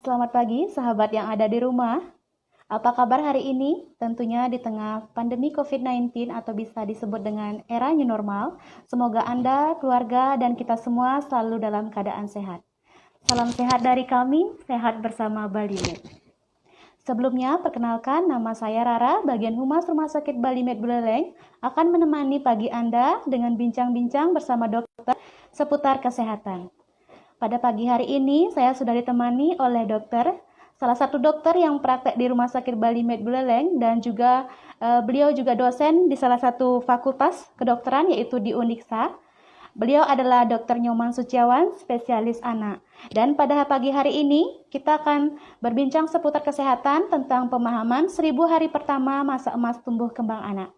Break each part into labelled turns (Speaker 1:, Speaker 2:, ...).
Speaker 1: Selamat pagi, sahabat yang ada di rumah. Apa kabar hari ini? Tentunya di tengah pandemi COVID-19 atau bisa disebut dengan era new normal, semoga Anda, keluarga, dan kita semua selalu dalam keadaan sehat. Salam sehat dari kami, sehat bersama Bali Med. Sebelumnya, perkenalkan nama saya Rara, bagian Humas Rumah Sakit Bali Med Buleleng, akan menemani pagi Anda dengan bincang-bincang bersama dokter seputar kesehatan. Pada pagi hari ini, saya sudah ditemani oleh salah satu dokter yang praktek di Rumah Sakit Bali Med Buleleng, dan juga beliau juga dosen di salah satu fakultas kedokteran, yaitu di Uniksa. Beliau adalah Dr. Nyoman Suciawan, spesialis anak. Dan pada pagi hari ini, kita akan berbincang seputar kesehatan tentang pemahaman 1000 hari pertama masa emas tumbuh kembang anak.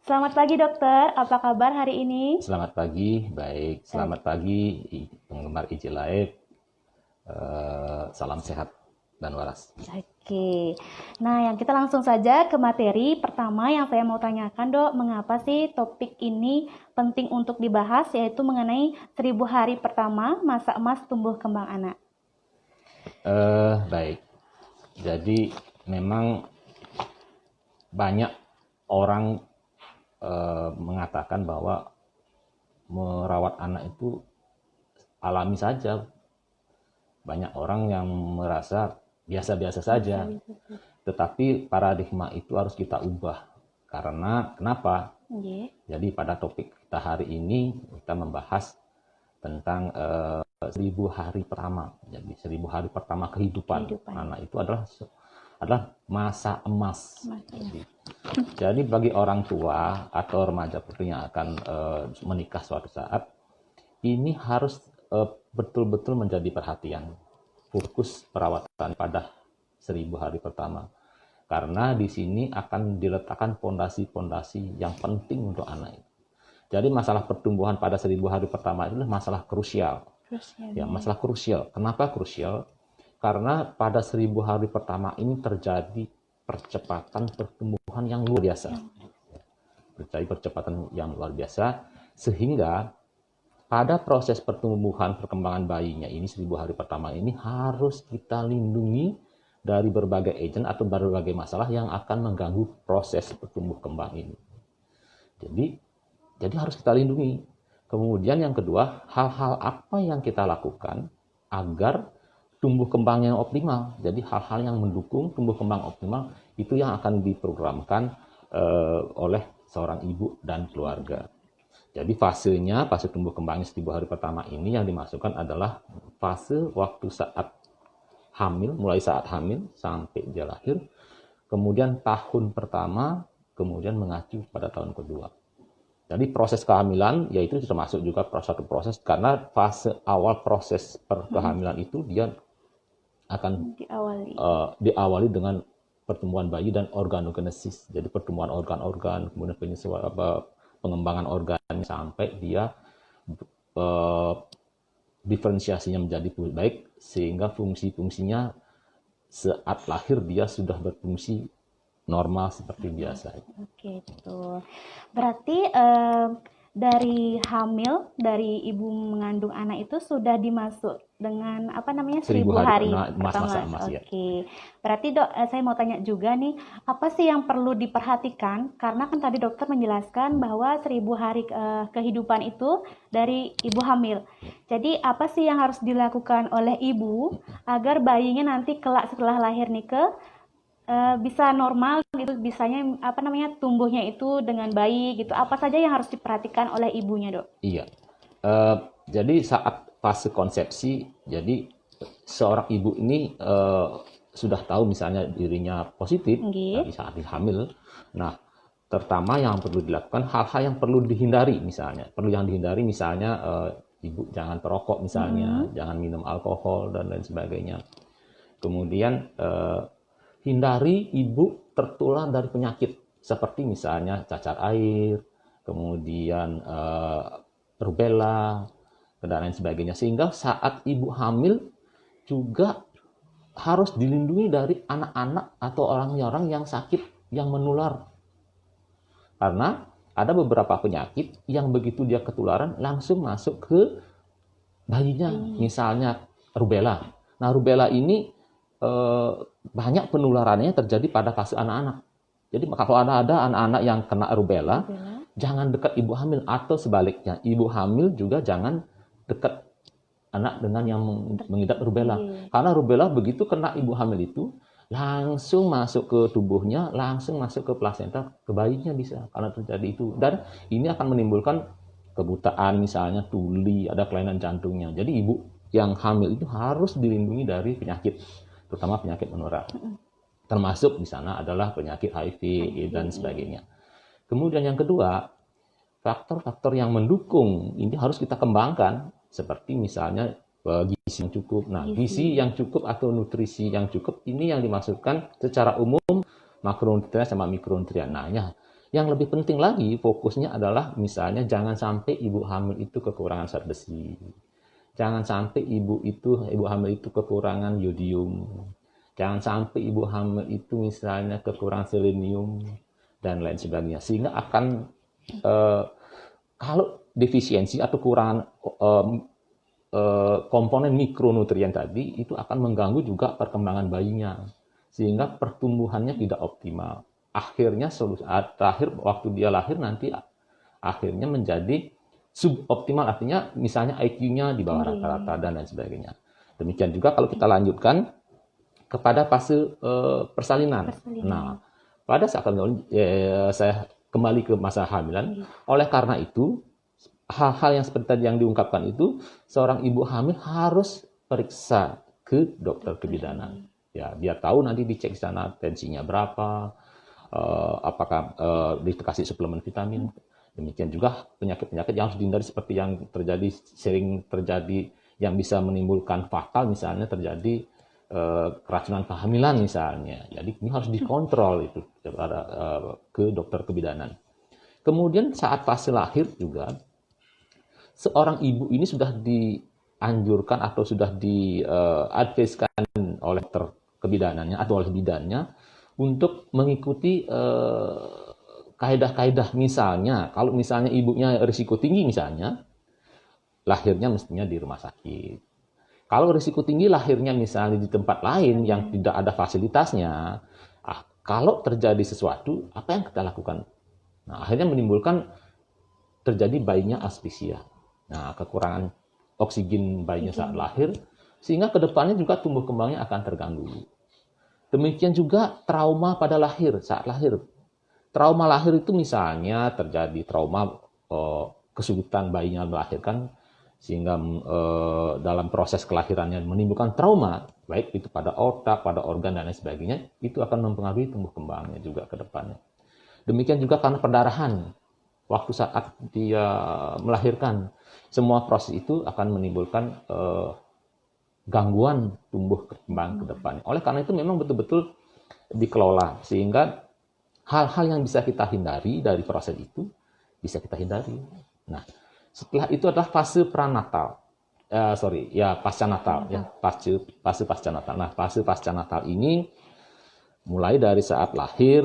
Speaker 1: Selamat pagi dokter, apa kabar hari ini?
Speaker 2: Selamat pagi, baik. Selamat pagi penggemar IJ Live. Salam sehat dan waras.
Speaker 1: Oke, nah yang kita langsung saja ke materi pertama yang saya mau tanyakan dok, mengapa sih topik ini penting untuk dibahas, yaitu mengenai 1000 hari pertama masa emas tumbuh kembang anak.
Speaker 2: Baik, jadi memang banyak orang mengatakan bahwa merawat anak itu alami saja. Banyak orang yang merasa biasa-biasa saja. Tetapi paradigma itu harus kita ubah. Karena kenapa? Jadi pada topik kita hari ini kita membahas tentang 1000 hari pertama. Jadi 1000 hari pertama kehidupan anak itu adalah masa emas. Jadi bagi orang tua atau remaja yang akan menikah suatu saat, ini harus betul-betul menjadi perhatian. Fokus perawatan pada 1000 hari pertama. Karena di sini akan diletakkan pondasi-pondasi yang penting untuk anak. Jadi masalah pertumbuhan pada 1000 hari pertama itu adalah masalah krusial. Ya, masalah krusial. Kenapa krusial? Karena pada 1000 hari pertama ini terjadi percepatan pertumbuhan yang luar biasa. Terjadi percepatan yang luar biasa, sehingga pada proses pertumbuhan perkembangan bayinya ini 1000 hari pertama ini harus kita lindungi dari berbagai agent atau berbagai masalah yang akan mengganggu proses pertumbuh kembang ini. Jadi harus kita lindungi. Kemudian yang kedua, hal-hal apa yang kita lakukan agar tumbuh kembangnya optimal. Jadi hal-hal yang mendukung tumbuh kembang optimal itu yang akan diprogramkan oleh seorang ibu dan keluarga. Jadi fase tumbuh kembangnya 1000 hari pertama ini yang dimasukkan adalah fase waktu saat hamil, mulai saat hamil sampai dia lahir, kemudian tahun pertama, kemudian mengacu pada tahun kedua. Jadi proses kehamilan, yaitu termasuk juga satu proses, karena fase awal proses kehamilan itu dia akan diawali dengan pertumbuhan bayi dan organogenesis. Jadi pertumbuhan organ-organ, kemudian pengembangan organnya sampai dia diferensiasinya menjadi baik, sehingga fungsi-fungsinya saat lahir dia sudah berfungsi normal seperti biasa.
Speaker 1: Oke, itu berarti dari hamil, dari ibu mengandung anak itu sudah dimasuk dengan 1000 hari pertama. Oke. Berarti dok, saya mau tanya juga nih, apa sih yang perlu diperhatikan? Karena kan tadi dokter menjelaskan bahwa 1000 hari kehidupan itu dari ibu hamil. Jadi apa sih yang harus dilakukan oleh ibu agar bayinya nanti kelak setelah lahir nih bisa normal gitu, bisanya tumbuhnya itu dengan baik gitu. Apa saja yang harus diperhatikan oleh ibunya, dok?
Speaker 2: Iya. Jadi saat fase konsepsi, jadi seorang ibu ini sudah tahu misalnya dirinya positif di saat hamil. Nah, pertama yang perlu dilakukan hal-hal yang perlu dihindari misalnya. Ibu jangan perokok misalnya, jangan minum alkohol dan lain sebagainya. Kemudian hindari ibu tertular dari penyakit seperti misalnya cacar air, kemudian rubella, dan lain sebagainya. Sehingga saat ibu hamil juga harus dilindungi dari anak-anak atau orang-orang yang sakit yang menular. Karena ada beberapa penyakit yang begitu dia ketularan langsung masuk ke bayinya, misalnya rubella. Nah, rubella ini banyak penularannya terjadi pada fase anak-anak. Jadi kalau ada anak-anak yang kena rubella, jangan dekat ibu hamil, atau sebaliknya, ibu hamil juga jangan dekat anak dengan yang mengidap rubella. Karena rubella begitu kena ibu hamil itu, langsung masuk ke tubuhnya, langsung masuk ke plasenta, ke bayinya bisa, karena terjadi itu. Dan ini akan menimbulkan kebutaan, misalnya tuli, ada kelainan jantungnya. Jadi ibu yang hamil itu harus dilindungi dari penyakit, terutama penyakit menular. Termasuk di sana adalah penyakit HIV dan sebagainya. Kemudian yang kedua, faktor-faktor yang mendukung ini harus kita kembangkan, seperti misalnya gizi yang cukup. Nah, gizi yang cukup atau nutrisi yang cukup ini yang dimaksudkan secara umum makronutrien sama mikronutrien. Nah, yang lebih penting lagi fokusnya adalah misalnya jangan sampai ibu hamil itu kekurangan zat besi. Jangan sampai ibu hamil itu kekurangan yodium. Jangan sampai ibu hamil itu misalnya kekurangan selenium dan lain sebagainya. Sehingga akan kalau defisiensi atau kekurangan komponen mikronutrien tadi itu akan mengganggu juga perkembangan bayinya, sehingga pertumbuhannya tidak optimal. Akhirnya terakhir waktu dia lahir nanti akhirnya menjadi suboptimal, artinya misalnya IQ-nya di bawah rata-rata dan lain sebagainya. Demikian juga kalau kita lanjutkan kepada fase persalinan. Nah, pada saat saya kembali ke masa hamilan, oleh karena itu hal-hal yang seperti tadi yang diungkapkan itu, seorang ibu hamil harus periksa ke dokter kebidanan. Ya, biar tahu, nanti dicek di sana tensinya berapa, apakah dikasih suplemen vitamin. Demikian juga penyakit-penyakit yang harus dihindari, seperti yang sering terjadi yang bisa menimbulkan fatal, misalnya terjadi keracunan kehamilan misalnya. Jadi ini harus dikontrol itu ke dokter kebidanan. Kemudian saat fase lahir juga, seorang ibu ini sudah dianjurkan atau sudah diadviskan oleh dokter kebidanannya atau oleh bidannya untuk mengikuti kaidah-kaidah. Misalnya, kalau misalnya ibunya risiko tinggi, misalnya lahirnya mestinya di rumah sakit. Kalau risiko tinggi lahirnya misalnya di tempat lain yang tidak ada fasilitasnya, kalau terjadi sesuatu, apa yang kita lakukan? Nah, akhirnya menimbulkan terjadi bayinya asphyxia. Nah, kekurangan oksigen bayinya saat lahir, sehingga kedepannya juga tumbuh kembangnya akan terganggu. Demikian juga trauma pada saat lahir. Trauma lahir itu misalnya terjadi trauma kesulitan bayinya melahirkan, sehingga dalam proses kelahirannya menimbulkan trauma, baik itu pada otak, pada organ, dan lain sebagainya, itu akan mempengaruhi tumbuh kembangnya juga ke depannya. Demikian juga karena perdarahan, waktu saat dia melahirkan, semua proses itu akan menimbulkan gangguan tumbuh kembang ke depannya. Oleh karena itu memang betul-betul dikelola, sehingga hal-hal yang bisa kita hindari dari proses itu, bisa kita hindari. Nah, setelah itu adalah fase pranatal. Pasca natal. Ya, fase pasca natal. Nah, fase pasca natal ini mulai dari saat lahir,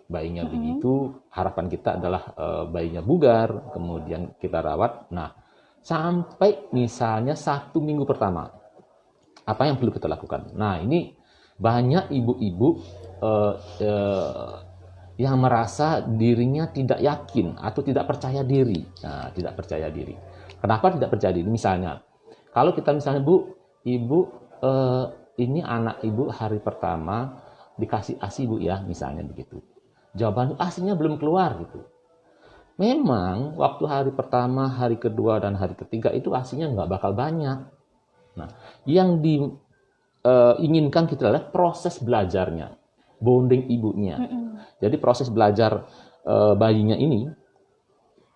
Speaker 2: bayinya begitu, harapan kita adalah bayinya bugar, kemudian kita rawat. Nah, sampai misalnya 1 minggu pertama, apa yang perlu kita lakukan? Nah, ini banyak ibu-ibu yang merasa dirinya tidak yakin atau tidak percaya diri. Nah, tidak percaya diri. Kenapa tidak percaya diri? Misalnya, kalau kita misalnya, ibu, ini anak ibu hari pertama dikasih ASI, Bu, ya, misalnya begitu. Jawaban ASInya belum keluar gitu. Memang waktu hari pertama, hari kedua, dan hari ketiga itu ASInya nggak bakal banyak. Nah, yang diinginkan kita adalah proses belajarnya, bonding ibunya. Jadi proses belajar bayinya ini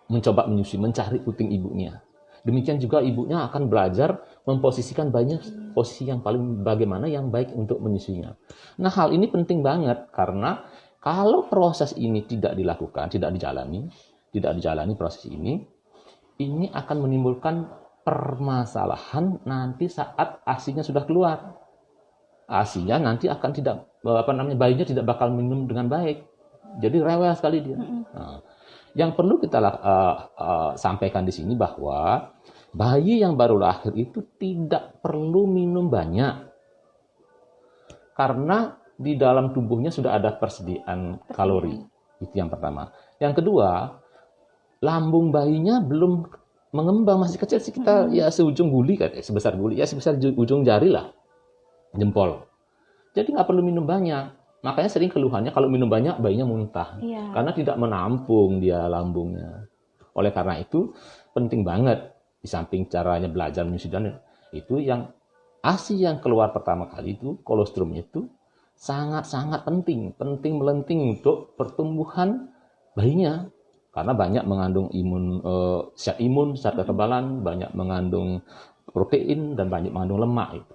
Speaker 2: mencoba menyusui, mencari puting ibunya. Demikian juga ibunya akan belajar memposisikan bayinya posisi yang bagaimana yang baik untuk menyusuinya. Nah, hal ini penting banget, karena kalau proses ini tidak dilakukan, tidak dijalani proses ini akan menimbulkan permasalahan nanti saat ASInya sudah keluar. ASInya nanti akan bayinya tidak bakal minum dengan baik. Jadi rewel sekali dia. Nah, yang perlu kita sampaikan di sini bahwa bayi yang baru lahir itu tidak perlu minum banyak. karena di dalam tubuhnya sudah ada persediaan kalori. Itu yang pertama. Yang kedua, lambung bayinya belum mengembang, masih kecil sekitar ya seujung guli, sebesar guli, ya sebesar ujung jari lah, jempol. Jadi nggak perlu minum banyak. Makanya sering keluhannya kalau minum banyak bayinya muntah, karena tidak menampung dia lambungnya. Oleh karena itu penting banget, di samping caranya belajar menyusui dan itu yang ASI yang keluar pertama kali itu, kolostrum itu sangat-sangat penting melenting untuk pertumbuhan bayinya, karena banyak mengandung zat imun, zat kekebalan, banyak mengandung protein dan banyak mengandung lemak itu.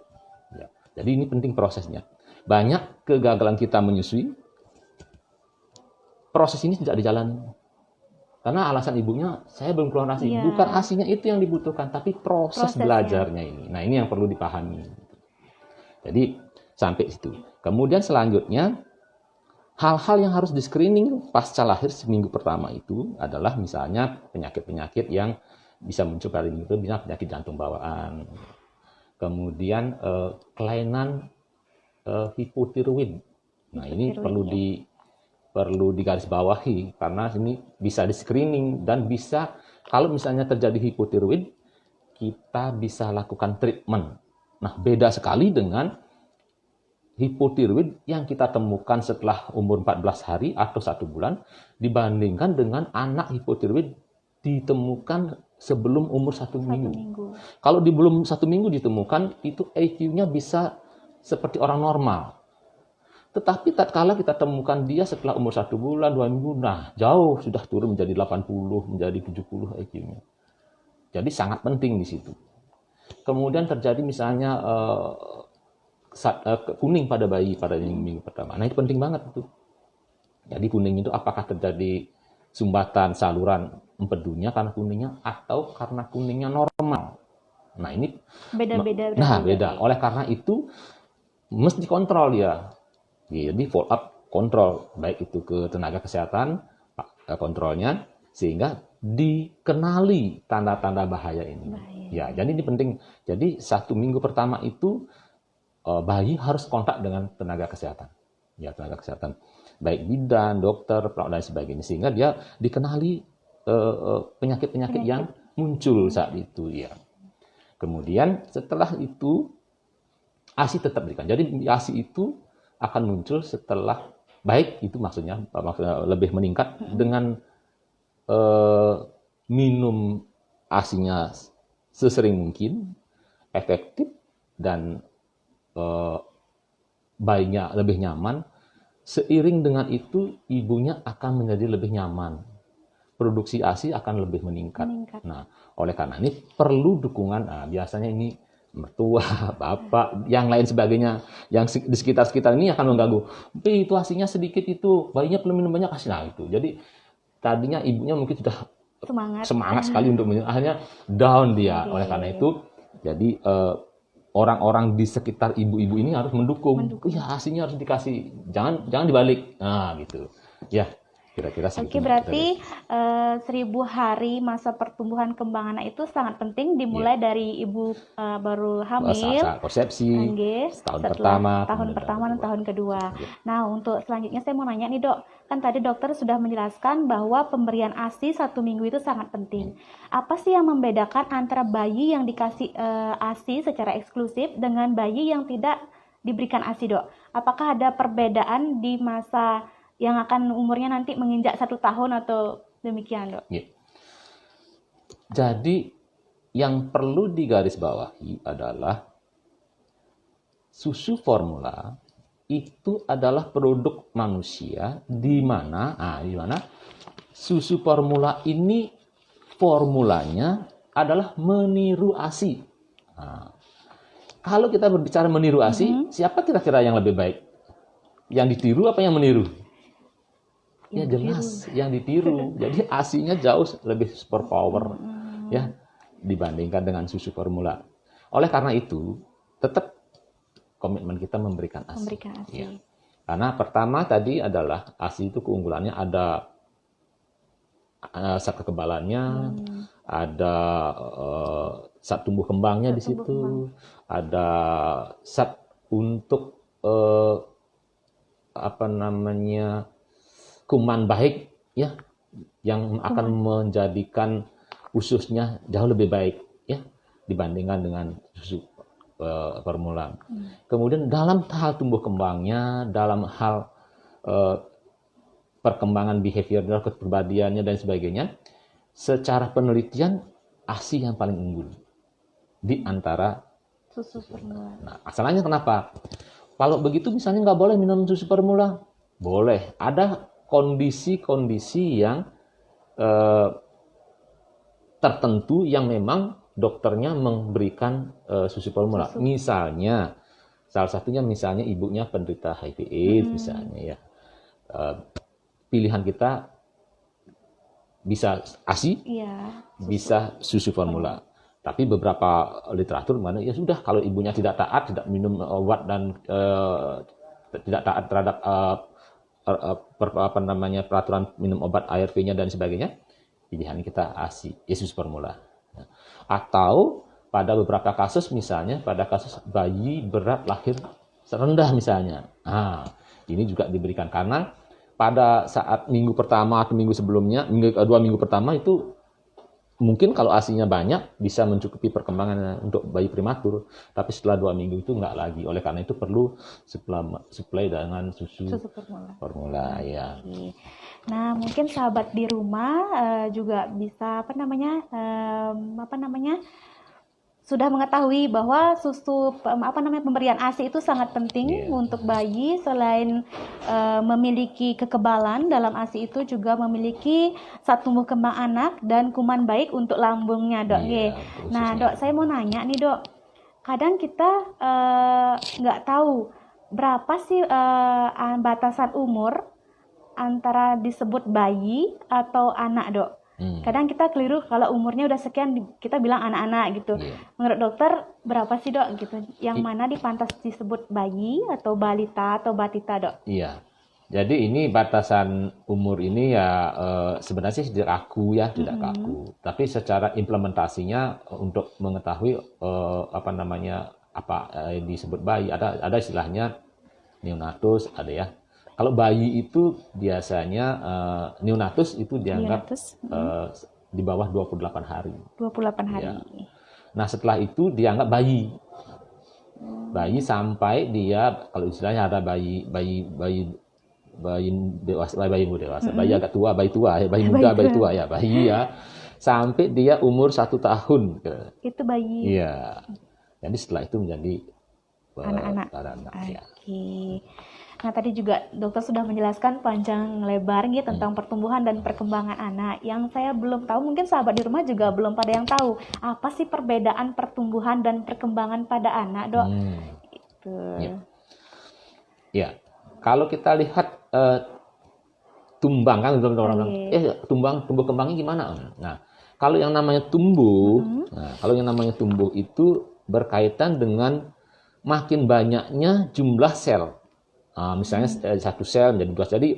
Speaker 2: Ya. Jadi ini penting prosesnya. Banyak kegagalan kita menyusui, proses ini tidak dijalani. Karena alasan ibunya, saya belum keluar ASI. Bukan ASInya itu yang dibutuhkan, tapi proses belajarnya ini. Nah, ini yang perlu dipahami. Jadi, sampai situ. Kemudian selanjutnya, hal-hal yang harus di-screening pasca lahir seminggu pertama itu adalah misalnya penyakit-penyakit yang bisa muncul pada minggu itu, misalnya penyakit jantung bawaan. Kemudian kelainan hipotiroid. Nah, ini perlu digarisbawahi karena ini bisa di-screening dan bisa, kalau misalnya terjadi hipotiroid, kita bisa lakukan treatment. Nah, beda sekali dengan hipotiroid yang kita temukan setelah umur 14 hari atau 1 bulan dibandingkan dengan anak hipotiroid ditemukan sebelum umur 1 minggu. Kalau di belum 1 minggu ditemukan, itu IQ-nya bisa seperti orang normal. Tetapi tatkala kita temukan dia setelah umur 1 bulan, 2 minggu, nah jauh sudah turun menjadi 80, menjadi 70 IQ-nya. Jadi sangat penting di situ. Kemudian terjadi misalnya kuning pada bayi pada minggu pertama. Nah, itu penting banget itu. Jadi kuning itu apakah terjadi sumbatan saluran empedunya karena kuningnya atau karena kuningnya normal. Nah, ini beda-beda. Nah, beda. Oleh karena itu mesti dikontrol ya. Jadi follow up kontrol baik itu ke tenaga kesehatan kontrolnya sehingga dikenali tanda-tanda bahaya ini. Ya, jadi ini penting. Jadi 1 minggu pertama itu bayi harus kontak dengan tenaga kesehatan. Ya, tenaga kesehatan. Baik bidan, dokter, perawat dan sebagainya sehingga dia dikenali penyakit-penyakit yang muncul saat itu ya. Kemudian setelah itu ASI tetap diberikan. Jadi ASI itu akan muncul setelah baik itu maksudnya lebih meningkat dengan minum ASI-nya sesering mungkin, efektif, dan bayinya lebih nyaman. Seiring dengan itu, ibunya akan menjadi lebih nyaman. Produksi ASI akan lebih meningkat. Nah, oleh karena ini perlu dukungan. Nah, biasanya ini mertua, bapak, yang lain sebagainya, yang di sekitar-sekitar ini akan mengganggu. Tapi itu ASInya sedikit itu, bayinya perlu minum banyak ASI. Nah, itu. Jadi tadinya ibunya mungkin sudah semangat sekali untuk minum, akhirnya down dia. Oleh karena itu, jadi orang-orang di sekitar ibu-ibu ini harus mendukung. Ya, ASInya harus dikasih, jangan dibalik. Nah, gitu. Ya, kira-kira segitu.
Speaker 1: Oke, berarti 1000 hari masa pertumbuhan kembang anak itu sangat penting dimulai dari ibu baru hamil,
Speaker 2: saat konsepsi, tahun pertama
Speaker 1: dan tahun kedua. Nah, untuk selanjutnya saya mau nanya nih, Dok. Kan tadi dokter sudah menjelaskan bahwa pemberian ASI 1 minggu itu sangat penting. Apa sih yang membedakan antara bayi yang dikasih ASI secara eksklusif dengan bayi yang tidak diberikan ASI, Dok? Apakah ada perbedaan di masa yang akan umurnya nanti menginjak 1 tahun atau demikian, Dok?
Speaker 2: Ya. Jadi yang perlu digarisbawahi adalah susu formula itu adalah produk manusia di mana susu formula ini formulanya adalah meniru ASI. Nah, kalau kita berbicara meniru ASI, siapa kira-kira yang lebih baik? Yang ditiru apa yang meniru? Ya jelas yang ditiru. Jadi ASI-nya jauh lebih super power ya dibandingkan dengan susu formula. Oleh karena itu, tetap komitmen kita memberikan ASI. Ya. Karena pertama tadi adalah ASI itu keunggulannya ada zat kekebalannya, ada zat tumbuh kembangnya di situ, ada zat untuk eh, apa namanya kuman baik ya, yang akan menjadikan ususnya jauh lebih baik ya dibandingkan dengan susu formula. Kemudian dalam hal tumbuh kembangnya, dalam hal perkembangan behavioral, kepribadiannya dan sebagainya, secara penelitian ASI yang paling unggul di antara
Speaker 1: Susu formula.
Speaker 2: Nah, masalahnya kenapa? Kalau begitu misalnya nggak boleh minum susu formula. Boleh. Ada kondisi-kondisi yang tertentu yang memang dokternya memberikan susu formula. Misalnya, salah satunya misalnya ibunya penderita HIV/AIDS misalnya ya. Pilihan kita bisa ASI, bisa susu formula. Tapi beberapa literatur mana ya sudah kalau ibunya tidak taat, tidak minum obat dan tidak taat terhadap peraturan minum obat ARV-nya dan sebagainya, pilihan kita ASI, susu formula. Atau pada beberapa kasus misalnya pada kasus bayi berat lahir rendah misalnya, ini juga diberikan karena pada saat minggu pertama atau minggu sebelumnya, 2 minggu pertama itu mungkin kalau ASI-nya banyak bisa mencukupi perkembangan untuk bayi prematur, tapi setelah 2 minggu itu enggak lagi. Oleh karena itu perlu suplai dengan susu formula ya.
Speaker 1: Nah, mungkin sahabat di rumah juga bisa sudah mengetahui bahwa susu pemberian ASI itu sangat penting untuk bayi. Selain memiliki kekebalan dalam ASI itu juga memiliki saat tumbuh kembang anak dan kuman baik untuk lambungnya, Dok. Nah, Dok, saya mau nanya nih, Dok. Kadang kita nggak tahu berapa sih batasan umur antara disebut bayi atau anak, Dok. Kadang kita keliru kalau umurnya udah sekian kita bilang anak-anak gitu. Menurut dokter berapa sih, Dok, gitu? Yang mana dipantas disebut bayi atau balita atau batita, Dok?
Speaker 2: Iya. Jadi ini batasan umur ini ya sebenarnya sih tidak kaku. Tapi secara implementasinya untuk mengetahui apa disebut bayi ada istilahnya neonatus ada ya. Kalau bayi itu biasanya neonatus itu dianggap di bawah 28 hari.
Speaker 1: 28 hari. Ya.
Speaker 2: Nah, setelah itu dianggap bayi. Bayi sampai dia kalau istilahnya ada bayi dewasa, bayi agak tua, bayi muda, bayi tua ya, bayi ya. Sampai dia umur 1 tahun.
Speaker 1: Itu bayi.
Speaker 2: Iya. Jadi setelah itu menjadi
Speaker 1: anak-anak.
Speaker 2: Ya.
Speaker 1: Nah, tadi juga dokter sudah menjelaskan panjang lebar gitu tentang pertumbuhan dan perkembangan anak. Yang saya belum tahu, mungkin sahabat di rumah juga belum pada yang tahu. Apa sih perbedaan pertumbuhan dan perkembangan pada anak, Dok? Itu.
Speaker 2: Ya. Kalau kita lihat tumbang kan orang tumbuh kembangnya gimana? Nah, kalau yang namanya tumbuh, itu berkaitan dengan makin banyaknya jumlah sel. Misalnya 1 sel menjadi 2 jadi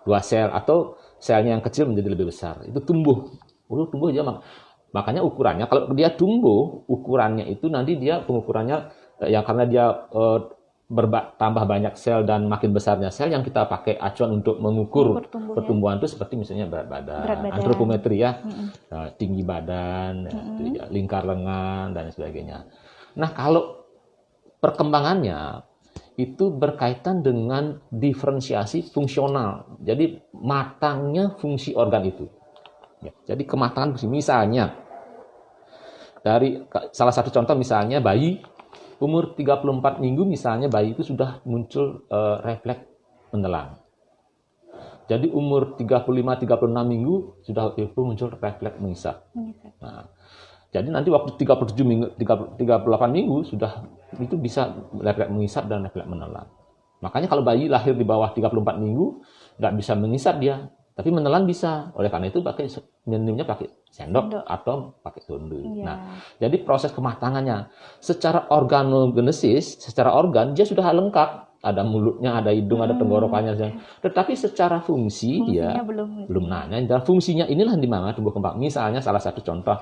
Speaker 2: 2 sel atau selnya yang kecil menjadi lebih besar. Itu tumbuh. Tumbuh aja makanya ukurannya kalau dia tumbuh, ukurannya itu nanti dia pengukurannya yang karena dia tambah banyak sel dan makin besarnya sel yang kita pakai acuan untuk mengukur pertumbuhan itu seperti misalnya berat badan. Antropometri ya. Tinggi badan, lingkar lengan dan sebagainya. Nah, kalau perkembangannya itu berkaitan dengan diferensiasi fungsional. Jadi matangnya fungsi organ itu. Ya, jadi kematangan fungsi. Misalnya dari salah satu contoh misalnya bayi umur 34 minggu misalnya bayi itu sudah muncul refleks menelan. Jadi umur 35-36 minggu sudah muncul refleks mengisap. Nah, jadi nanti waktu 38 minggu sudah itu bisa refleks mengisap dan refleks menelan. Makanya kalau bayi lahir di bawah 34 minggu nggak bisa mengisap dia, tapi menelan bisa. Oleh karena itu minumnya pakai sendok atau pakai tundu. Nah, jadi proses kematangannya secara organogenesis, secara organ dia sudah lengkap. Ada mulutnya, ada hidung, ada tenggorokannya. Tetapi secara fungsinya dia belum. Nah, fungsinya inilah di mana tumbuh kembang. Misalnya salah satu contoh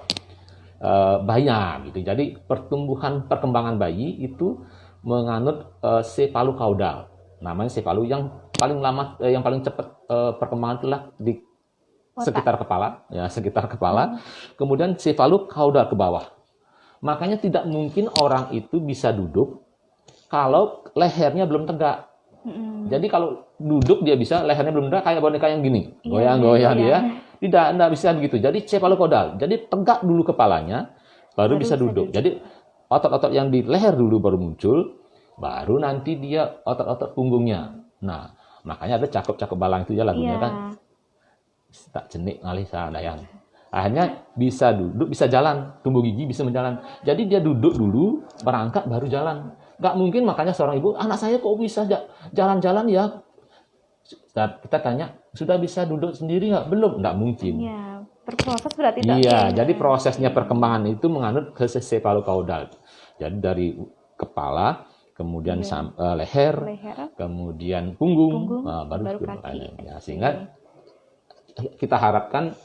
Speaker 2: bayi gitu. Jadi perkembangan bayi itu menganut cephalocaudal. Namanya cephalo yang paling lama, yang paling cepat perkembangan itulah di sekitar kepala, ya sekitar kepala. Kemudian cephalocaudal ke bawah. Makanya tidak mungkin orang itu bisa duduk kalau lehernya belum tegak. Jadi kalau duduk dia bisa, lehernya belum tegak, kayak boneka yang gini, goyang-goyang dia. Tidak bisa begitu. Jadi cephalocaudal. Jadi tegak dulu kepalanya, baru bisa duduk. Jadi otot-otot yang di leher dulu baru muncul, baru nanti dia otot-otot punggungnya. Nah, makanya ada cakep-cakep balang itu ya lagunya kan. Tak jenik ngalih sadayang. Akhirnya bisa duduk, bisa jalan, tumbuh gigi bisa menjalan. Jadi dia duduk dulu, berangkat baru jalan. Nggak mungkin, makanya seorang ibu, anak saya kok bisa jalan-jalan ya? Kita tanya, sudah bisa duduk sendiri nggak? Belum, nggak mungkin.
Speaker 1: Iya, berproses berarti.
Speaker 2: Iya, jadi prosesnya perkembangan itu menganut ke cephalocaudal. Jadi dari kepala, kemudian leher, kemudian punggung, baru kaki. Ya, sehingga kita harapkan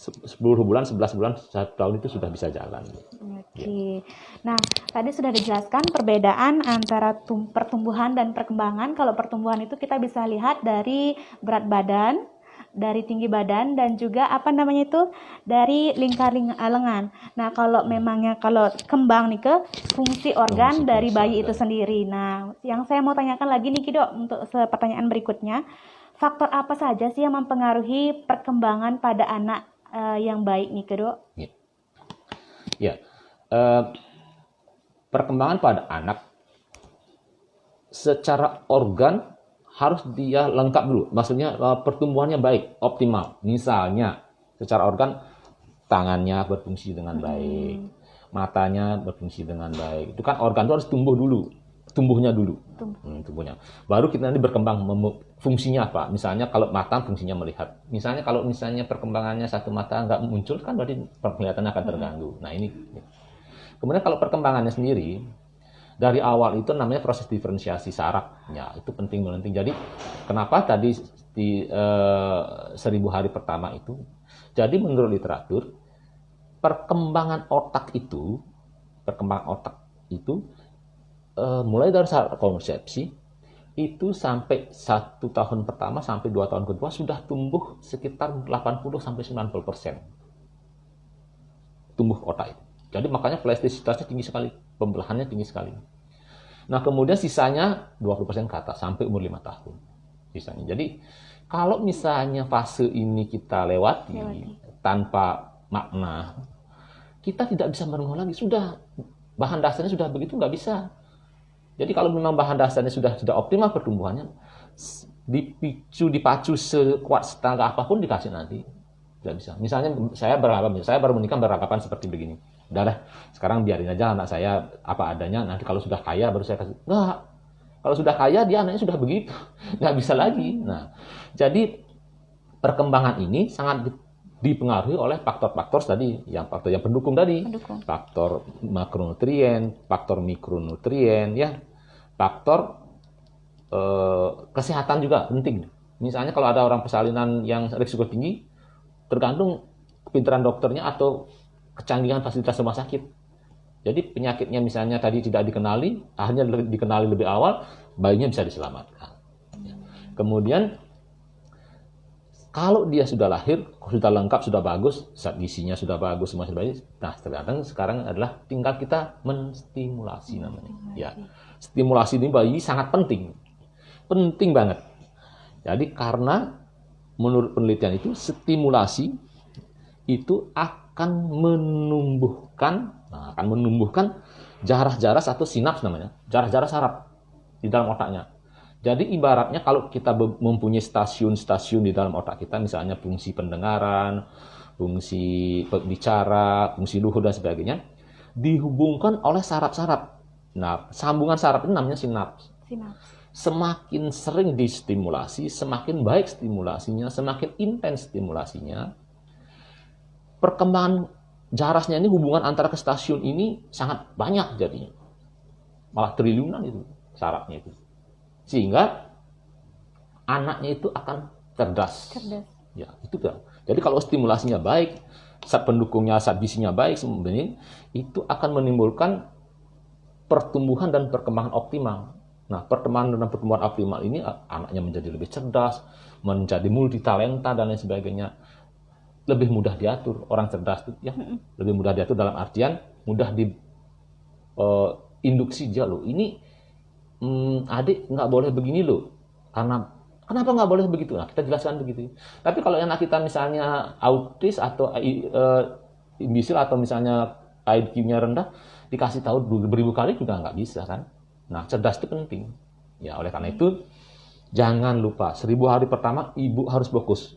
Speaker 2: 10 bulan, 11 bulan, 1 tahun itu sudah bisa jalan.
Speaker 1: Oke. Nah, tadi sudah dijelaskan perbedaan antara pertumbuhan dan perkembangan. Kalau pertumbuhan itu kita bisa lihat dari berat badan, dari tinggi badan, dan juga dari lingkar lengan. Nah, kalau memangnya kalau kembang nih ke fungsi organ dari bayi itu sendiri. Nah, yang saya mau tanyakan lagi nih Dok, untuk pertanyaan berikutnya, faktor apa saja sih yang mempengaruhi perkembangan pada anak yang baik nih Dok?
Speaker 2: Ya, perkembangan pada anak secara organ harus dia lengkap dulu. Maksudnya pertumbuhannya baik, optimal. Misalnya secara organ tangannya berfungsi dengan baik, matanya berfungsi dengan baik. Itu kan organ itu harus tumbuh dulu, tumbuhnya dulu. Tumbuhnya. Baru kita nanti berkembang fungsinya apa. Misalnya kalau mata fungsinya melihat. Misalnya kalau perkembangannya satu mata nggak muncul kan berarti penglihatannya akan terganggu. Nah ini. Kemudian kalau perkembangannya sendiri dari awal itu namanya proses diferensiasi saraf. Ya, itu penting. Jadi kenapa tadi di 1000 hari pertama itu? Jadi menurut literatur perkembangan otak itu mulai dari saat konsepsi itu sampai 1 tahun pertama sampai 2 tahun kedua sudah tumbuh sekitar 80-90% tumbuh otak itu. Jadi makanya plastisitasnya tinggi sekali, pembelahannya tinggi sekali. Nah kemudian sisanya 20% ke atas sampai umur 5 tahun sisanya. Jadi kalau misalnya fase ini kita lewati tanpa makna, kita tidak bisa merenung lagi. Sudah bahan dasarnya sudah begitu, nggak bisa. Jadi kalau memang bahan dasarnya sudah optimal pertumbuhannya, dipacu sekuat tenaga apapun dikasih nanti, tidak bisa. Misalnya saya baru menikah beranggapan seperti begini. Udah, sekarang biarin aja anak saya apa adanya. Nanti kalau sudah kaya baru saya kasih. Nggak. Kalau sudah kaya dia anaknya sudah begitu, nggak bisa lagi. Nah, jadi perkembangan ini sangat dipengaruhi oleh faktor-faktor tadi, faktor yang pendukung tadi, faktor makronutrien, faktor mikronutrien, ya. Faktor kesehatan juga penting. Misalnya kalau ada orang persalinan yang risiko tinggi, tergantung kepintaran dokternya atau kecanggihan fasilitas rumah sakit. Jadi penyakitnya misalnya tadi tidak dikenali, akhirnya dikenali lebih awal, bayinya bisa diselamatkan. Kemudian kalau dia sudah lahir, sudah lengkap, sudah bagus, zat gizinya sudah bagus, semua sudah baik. Nah, terkadang sekarang adalah tinggal kita menstimulasi namanya. Ya. Stimulasi ini bayi sangat penting. Penting banget. Jadi karena menurut penelitian itu stimulasi itu akan menumbuhkan jaras-jaras atau sinaps namanya. Jaras-jaras saraf di dalam otaknya. Jadi ibaratnya kalau kita mempunyai stasiun-stasiun di dalam otak kita, misalnya fungsi pendengaran, fungsi bicara, fungsi luhur dan sebagainya, dihubungkan oleh saraf-saraf. Nah, sambungan saraf ini namanya sinaps. Semakin sering distimulasi, semakin baik stimulasinya, semakin intens stimulasinya, perkembangan jarasnya ini, hubungan antara ke stasiun ini sangat banyak jadinya. Malah triliunan itu sarafnya itu. Sehingga anaknya itu akan cerdas. Ya, itu kan. Jadi kalau stimulasinya baik, zat pendukungnya, zat gizinya baik, sebenarnya itu akan menimbulkan pertumbuhan dan perkembangan optimal. Nah, perkembangan dan pertumbuhan optimal ini anaknya menjadi lebih cerdas, menjadi multitalenta dan lain sebagainya. Lebih mudah diatur. Orang cerdas itu ya lebih mudah diatur dalam artian mudah di induksi dia loh. Ini adik nggak boleh begini loh. Karena kenapa nggak boleh begitu? Nah, kita jelaskan begitu. Tapi kalau anak kita misalnya autis atau imbisil atau misalnya IQ-nya rendah, dikasih tahu beribu kali juga nggak bisa kan. Nah, cerdas itu penting. Ya, oleh karena itu, jangan lupa, 1000 hari pertama ibu harus fokus.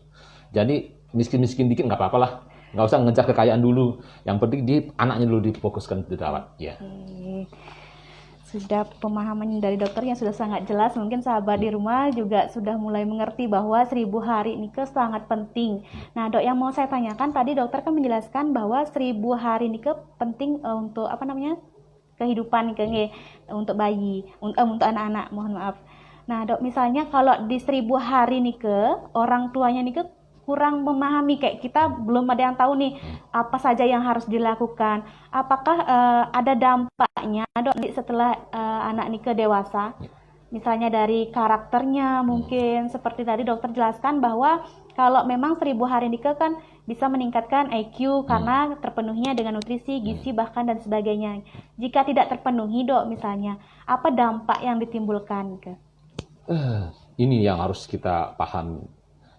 Speaker 2: Jadi, miskin-miskin dikit nggak apa-apa lah. Nggak usah ngejar kekayaan dulu. Yang penting anaknya dulu difokuskan, dirawat. Ya.
Speaker 1: Sudah pemahaman dari dokter yang sudah sangat jelas. Mungkin sahabat di rumah juga sudah mulai mengerti bahwa 1000 hari nikah sangat penting. Nah, dok, yang mau saya tanyakan tadi dokter kan menjelaskan bahwa 1000 hari nikah penting untuk kehidupan nikah, untuk bayi, untuk anak-anak, mohon maaf. Nah, dok, misalnya kalau di 1000 hari nikah, orang tuanya nikah kurang memahami, kayak kita belum ada yang tahu nih apa saja yang harus dilakukan. Apakah ada dampaknya, dok, setelah anak nikah dewasa? Misalnya dari karakternya, mungkin seperti tadi dokter jelaskan bahwa kalau memang 1000 hari nikah kan bisa meningkatkan IQ karena terpenuhinya dengan nutrisi, gizi, bahkan dan sebagainya. Jika tidak terpenuhi, dok, misalnya, apa dampak yang ditimbulkan?
Speaker 2: Ini yang harus kita pahami.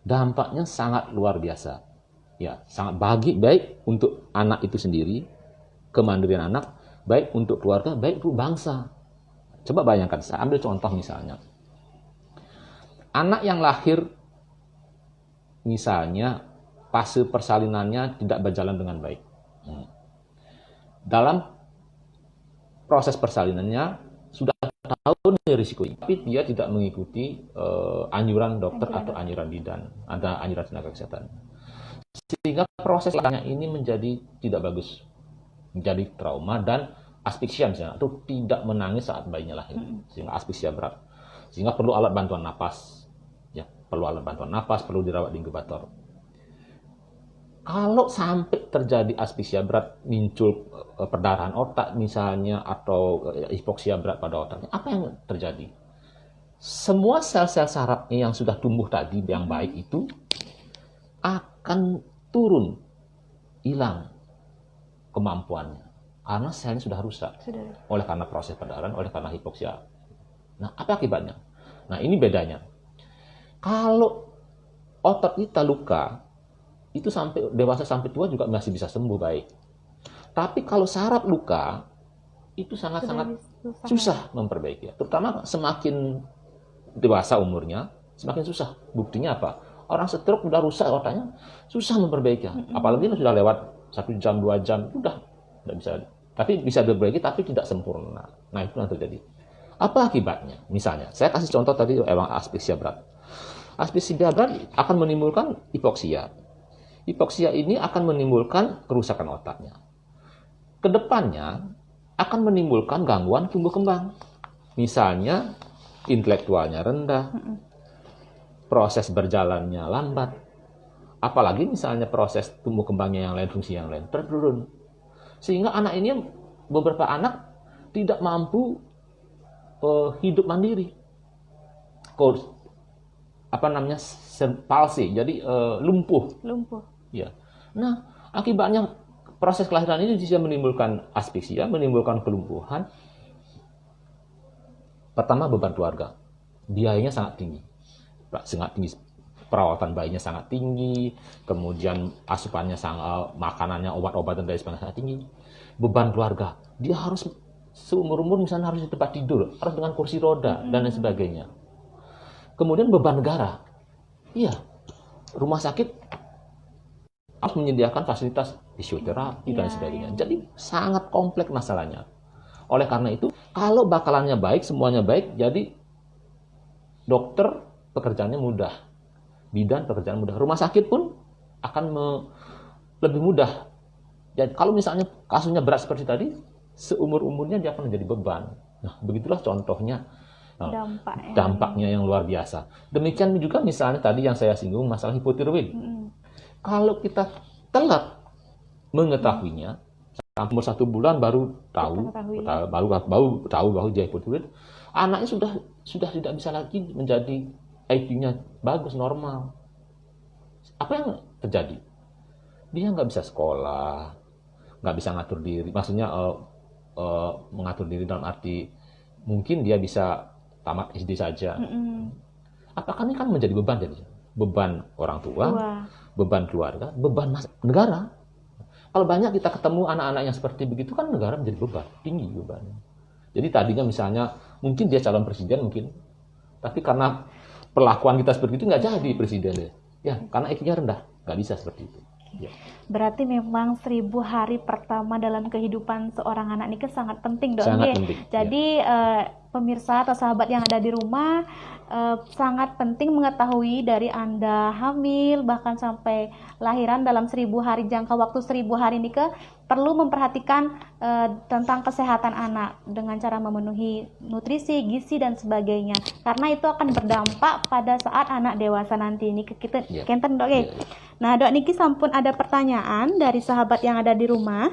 Speaker 2: Dampaknya sangat luar biasa. Ya, sangat baik untuk anak itu sendiri, kemandirian anak, baik untuk keluarga, baik untuk bangsa. Coba bayangkan, saya ambil contoh misalnya. Anak yang lahir, misalnya, fase persalinannya tidak berjalan dengan baik. Dalam proses persalinannya, sudah tahu nih risikonya, tapi dia tidak mengikuti anjuran dokter atau anjuran bidan, ada anjuran tenaga kesehatan. Sehingga prosesnya ini menjadi tidak bagus, menjadi trauma dan aspiksia misalnya, atau tidak menangis saat bayinya lahir, sehingga aspiksia berat, sehingga perlu alat bantuan napas, ya perlu alat bantuan napas, perlu dirawat di inkubator. Kalau sampai terjadi aspiksia berat, muncul perdarahan otak misalnya, atau hipoksia berat pada otaknya, apa yang terjadi? Semua sel-sel sarafnya yang sudah tumbuh tadi, yang baik itu, akan turun, hilang kemampuannya. Karena selnya sudah rusak. Oleh karena proses perdarahan, oleh karena hipoksia. Nah, apa akibatnya? Nah, ini bedanya. Kalau otot kita luka, itu sampai dewasa sampai tua juga masih bisa sembuh baik. Tapi kalau saraf luka, itu sangat-sangat susah memperbaiki. Terutama semakin dewasa umurnya, semakin susah. Buktinya apa? Orang stroke udah rusak otaknya, susah memperbaiki. Apalagi sudah lewat 1 jam, 2 jam, udah tidak bisa. Tapi bisa diperbaiki, tapi tidak sempurna. Nah, itu yang terjadi. Apa akibatnya? Misalnya, saya kasih contoh tadi, emang aspiksia berat. Aspiksia berat akan menimbulkan hipoksia. Hipoksia ini akan menimbulkan kerusakan otaknya. Kedepannya akan menimbulkan gangguan tumbuh kembang. Misalnya intelektualnya rendah, proses berjalannya lambat, apalagi misalnya proses tumbuh kembangnya yang lain, fungsi yang lain terturun. Sehingga anak ini, beberapa anak tidak mampu hidup mandiri. Palsi, jadi lumpuh. Ya. Nah, akibatnya proses kelahiran ini bisa menimbulkan aspiksia, menimbulkan kelumpuhan. Pertama, beban keluarga. Biayanya sangat tinggi. Perawatan bayinya sangat tinggi, kemudian asupannya makanannya, obat-obatan dan sebagainya sangat tinggi. Beban keluarga, dia harus seumur-umur misalnya harus di tempat tidur, harus dengan kursi roda dan lain sebagainya. Kemudian beban negara. Iya, rumah sakit harus menyediakan fasilitas fisioterapi dan sebagainya. Jadi sangat kompleks masalahnya. Oleh karena itu, kalau bakalannya baik, semuanya baik, jadi dokter pekerjaannya mudah, bidan pekerjaan mudah, rumah sakit pun akan lebih mudah. Jadi kalau misalnya kasusnya berat seperti tadi, seumur-umurnya dia akan menjadi beban. Nah, begitulah contohnya. Dampaknya yang luar biasa. Demikian juga misalnya tadi yang saya singgung masalah hipotiroid. Kalau kita telat mengetahuinya, umur 1 bulan baru tahu,
Speaker 1: Ketahui.
Speaker 2: baru tahu bahwa dia hipotiroid. Anaknya sudah tidak bisa lagi menjadi IQ-nya bagus, normal. Apa yang terjadi? Dia nggak bisa sekolah, nggak bisa ngatur diri. Maksudnya mengatur diri dalam arti mungkin dia bisa tamat SD saja. Apakah ini kan menjadi beban jadi? Beban orang tua, beban keluarga, beban negara. Kalau banyak kita ketemu anak-anak yang seperti begitu kan negara menjadi beban, tinggi bebannya. Jadi tadinya misalnya mungkin dia calon presiden mungkin, tapi karena perlakuan kita seperti itu nggak jadi presiden deh. Ya, karena IQ-nya rendah, nggak bisa seperti itu. Ya.
Speaker 1: Berarti memang 1000 hari pertama dalam kehidupan seorang anak ini sangat penting dong.
Speaker 2: Sangat penting.
Speaker 1: Jadi pemirsa atau sahabat yang ada di rumah sangat penting mengetahui dari Anda hamil bahkan sampai lahiran dalam 1000 hari, jangka waktu 1000 hari ini perlu memperhatikan tentang kesehatan anak dengan cara memenuhi nutrisi, gizi dan sebagainya. Karena itu akan berdampak pada saat anak dewasa nanti ini ke kita. Kenten dok. Nah, Dok Niki sampun ada pertanyaan dari sahabat yang ada di rumah,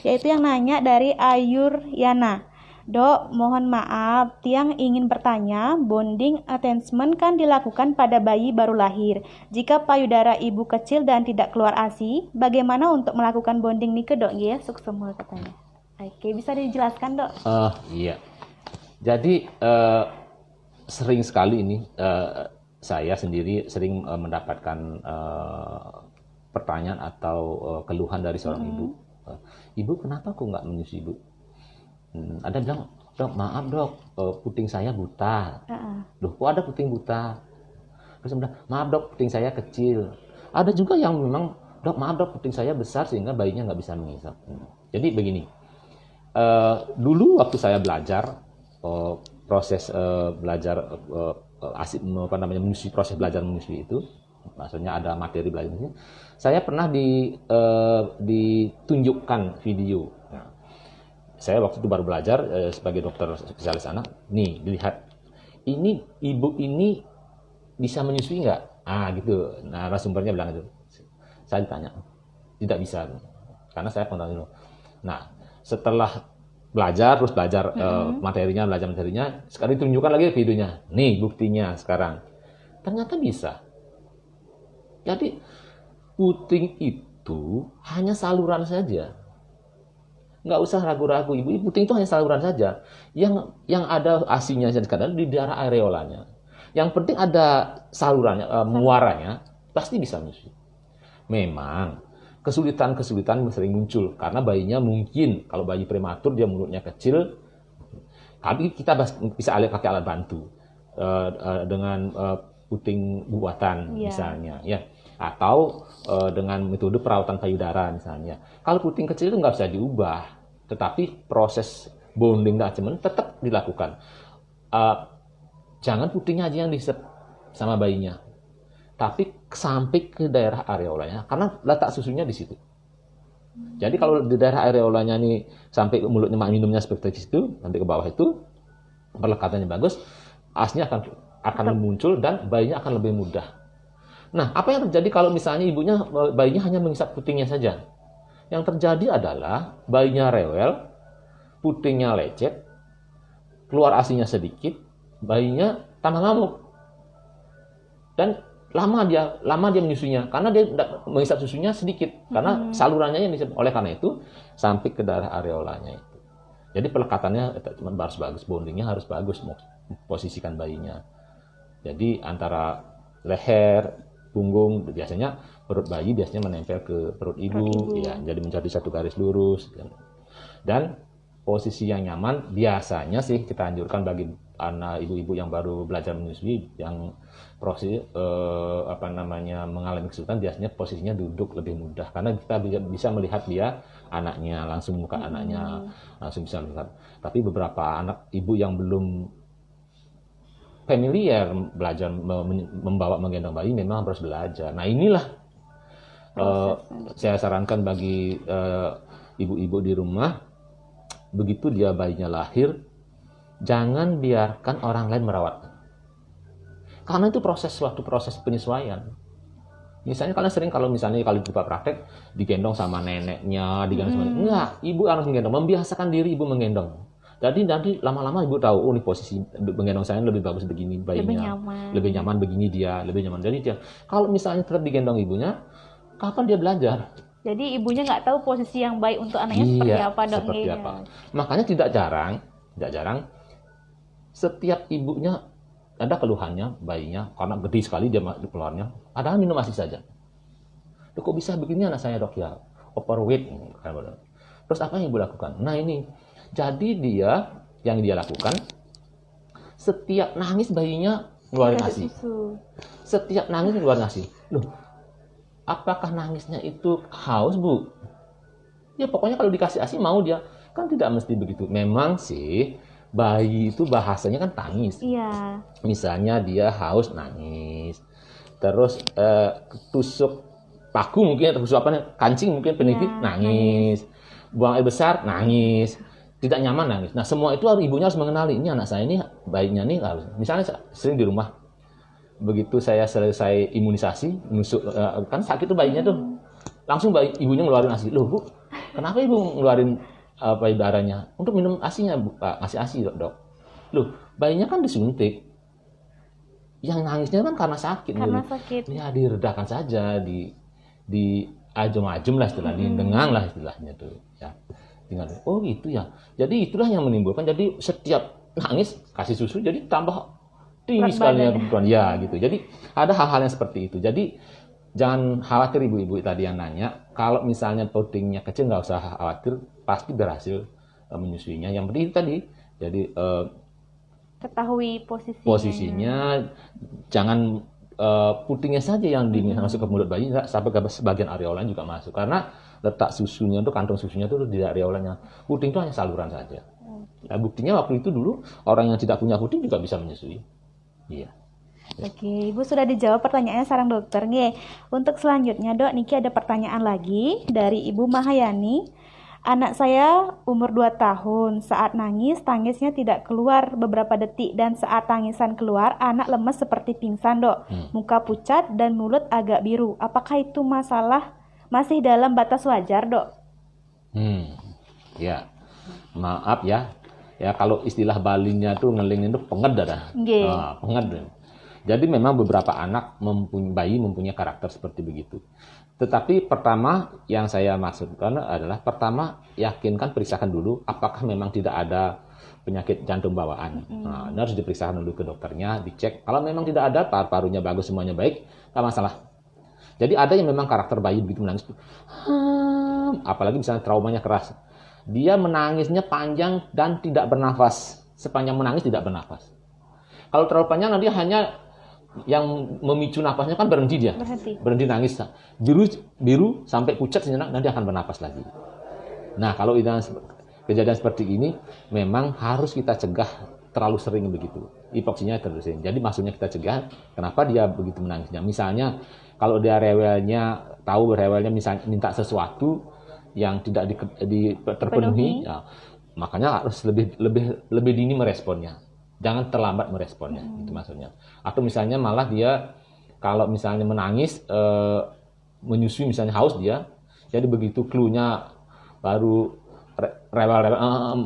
Speaker 1: yaitu yang nanya dari Ayur Yana. Dok, mohon maaf, tiang ingin bertanya, bonding attachment kan dilakukan pada bayi baru lahir. Jika payudara ibu kecil dan tidak keluar ASI, bagaimana untuk melakukan bonding nih Dok? Ya, suksemul katanya. Oke, bisa dijelaskan Dok?
Speaker 2: Iya. Jadi sering sekali ini saya sendiri sering mendapatkan pertanyaan atau keluhan dari seorang ibu. Ibu, kenapa aku nggak menyusui, Bu? Ada bilang, dok, maaf dok, puting saya buta. Loh, kok ada puting buta? Terus bilang, maaf dok, puting saya kecil. Ada juga yang memang, dok, maaf dok, puting saya besar sehingga bayinya nggak bisa mengisap. Jadi begini, dulu waktu saya belajar, proses belajar menyusui, proses belajar menyusui itu, maksudnya ada materi belajar menyusui, saya pernah ditunjukkan video. Nah, saya waktu itu baru belajar sebagai dokter spesialis anak. Nih, dilihat, ini ibu ini bisa menyusui nggak? Gitu. Nah, narasumbernya bilang itu. Saya ditanya, tidak bisa, karena saya pernah dulu. Nah, setelah belajar materinya, sekarang ditunjukkan lagi videonya. Nih buktinya sekarang. Ternyata bisa. Jadi puting itu hanya saluran saja. Nggak usah ragu-ragu, ibu puting itu hanya saluran saja. Yang ada ASI-nya kadang di daerah areolanya. Yang penting ada salurannya, muaranya, pasti bisa menyusui. Memang kesulitan sering muncul karena bayinya mungkin kalau bayi prematur dia mulutnya kecil, tapi kita bisa pakai alat bantu dengan puting buatan misalnya, ya, atau dengan metode perawatan payudara misalnya. Kalau puting kecil itu nggak bisa diubah, tetapi proses bonding attachment tetap dilakukan. Jangan putingnya aja yang diisep sama bayinya, tapi sampai ke daerah areolanya, karena letak susunya di situ. Jadi kalau di daerah areolanya nih sampai mulutnya minumnya seperti itu, sampai ke bawah itu perlekatannya bagus, asnya akan muncul dan bayinya akan lebih mudah. Nah, apa yang terjadi kalau misalnya bayinya hanya mengisap putingnya saja? Yang terjadi adalah bayinya rewel, putingnya lecet, keluar asinya sedikit, bayinya tambah ngamuk. Dan lama dia menyusuinya karena dia mengisap susunya sedikit karena salurannya yang disebut. Oleh karena itu sampai ke daerah areolanya itu. Jadi pelekatannya cuma harus bagus, bondingnya harus bagus, posisikan bayinya. Jadi antara leher, punggung, biasanya perut bayi biasanya menempel ke perut ibu. Ya, jadi menjadi satu garis lurus. Dan posisi yang nyaman biasanya sih kita anjurkan bagi anak ibu-ibu yang baru belajar menyusui, yang proses mengalami kesulitan, biasanya posisinya duduk lebih mudah karena kita bisa melihat dia anaknya, langsung muka anaknya, langsung bisa melihat. Tapi beberapa anak ibu yang belum familiar belajar menggendong bayi memang harus belajar. Nah, inilah saya sarankan bagi ibu-ibu di rumah, begitu dia bayinya lahir, jangan biarkan orang lain merawatnya. Karena itu suatu proses penyesuaian. Misalnya kalian sering kalau misalnya kalau di tempat praktek digendong sama neneknya, digendong sama enggak, ibu harus menggendong, membiasakan diri ibu menggendong. Jadi nanti lama-lama ibu tahu, oh ini posisi menggendong saya lebih bagus begini bayinya, lebih nyaman begini dia, lebih nyaman. Jadi dia kalau misalnya tetap digendong ibunya, kapan dia belajar?
Speaker 1: Jadi ibunya nggak tahu posisi yang baik untuk anaknya seperti apa dok?
Speaker 2: Seperti apa. Makanya tidak jarang setiap ibunya ada keluhannya bayinya karena gede sekali dia keluarnya, padahal minum ASI saja. Loh, kok bisa begini anak saya dok ya? Overweight. Terus apa yang ibu lakukan? Nah ini, jadi yang dia lakukan setiap nangis bayinya ngeluarin ASI. Setiap nangis ngeluarin ASI. Loh, apakah nangisnya itu haus bu? Ya pokoknya kalau dikasih ASI mau dia. Kan tidak mesti begitu. Memang sih bayi itu bahasanya kan tangis.
Speaker 1: Iya.
Speaker 2: Misalnya dia haus nangis. Terus tusuk paku mungkin, atau tusuk apa, kancing mungkin pendidik nangis. Buang air besar nangis. Tidak nyaman nangis. Nah semua itu ibunya harus mengenali, ini anak saya ini bayinya nih harus. Misalnya sering di rumah, begitu saya selesai imunisasi, nusuk kan sakit tuh bayinya tuh, langsung ibunya ngeluarin ASI. Loh bu, kenapa ibu ngeluarin darahnya? Untuk minum ASI-nya bu, Pak, ngasih ASI dok. Loh, bayinya kan disuntik. Yang nangisnya kan karena sakit.
Speaker 1: Sakit.
Speaker 2: Ya diredakan saja, di ajem-ajem lah istilahnya, dengang lah istilahnya tuh. Ya, tinggal. Oh gitu ya. Jadi itulah yang menimbulkan. Jadi setiap nangis kasih susu, jadi tambah tinggi sekali ya gitu. Jadi ada hal-hal yang seperti itu. Jadi jangan khawatir ibu-ibu tadi yang nanya. Kalau misalnya putingnya kecil nggak usah khawatir, pasti berhasil menyusuinya. Yang penting tadi, jadi
Speaker 1: ketahui
Speaker 2: posisinya. Jangan putingnya saja yang masuk ke mulut bayi, sampai ke bagian areolanya juga masuk. Karena letak susunya itu, kantong susunya itu di areolanya. Puting itu hanya saluran saja. Nah, buktinya waktu itu dulu orang yang tidak punya puting juga bisa menyusui. Iya.
Speaker 1: Oke, Ibu sudah dijawab pertanyaannya sarang dokter. Nge. Untuk selanjutnya dok, Niki ada pertanyaan lagi dari Ibu Mahayani. Anak saya umur 2 tahun, saat nangis, tangisnya tidak keluar beberapa detik dan saat tangisan keluar, anak lemes seperti pingsan dok. Muka pucat dan mulut agak biru. Apakah itu masalah masih dalam batas wajar dok?
Speaker 2: Ya, maaf ya. Ya kalau istilah Balinya tuh ngeling itu penged dah. Penged. Jadi memang beberapa anak bayi mempunyai karakter seperti begitu. Tetapi pertama yang saya maksudkan adalah, pertama yakinkan, periksakan dulu apakah memang tidak ada penyakit jantung bawaan. Nah, ini harus diperiksakan dulu ke dokternya, dicek. Kalau memang tidak ada, paru-parunya bagus, semuanya baik, nggak masalah. Jadi ada yang memang karakter bayi begitu menangis, apalagi misalnya traumanya keras, dia menangisnya panjang dan tidak bernafas. Sepanjang menangis tidak bernafas. Kalau terlalu panjang, dia hanya yang memicu nafasnya kan berhenti dia. Berhenti nangis. Biru sampai pucat sejenak, nanti akan bernapas lagi. Nah, kalau kejadian seperti ini memang harus kita cegah terlalu sering begitu. Hipoksinya terlalu sering. Jadi maksudnya kita cegah, kenapa dia begitu menangisnya. Misalnya kalau dia rewelnya misalnya minta sesuatu yang tidak terpenuhi, ya, makanya harus lebih dini meresponnya. Jangan terlambat meresponnya, itu maksudnya. Atau misalnya malah dia kalau misalnya menangis, menyusui, misalnya haus dia, jadi begitu clue-nya baru rewel-rewel,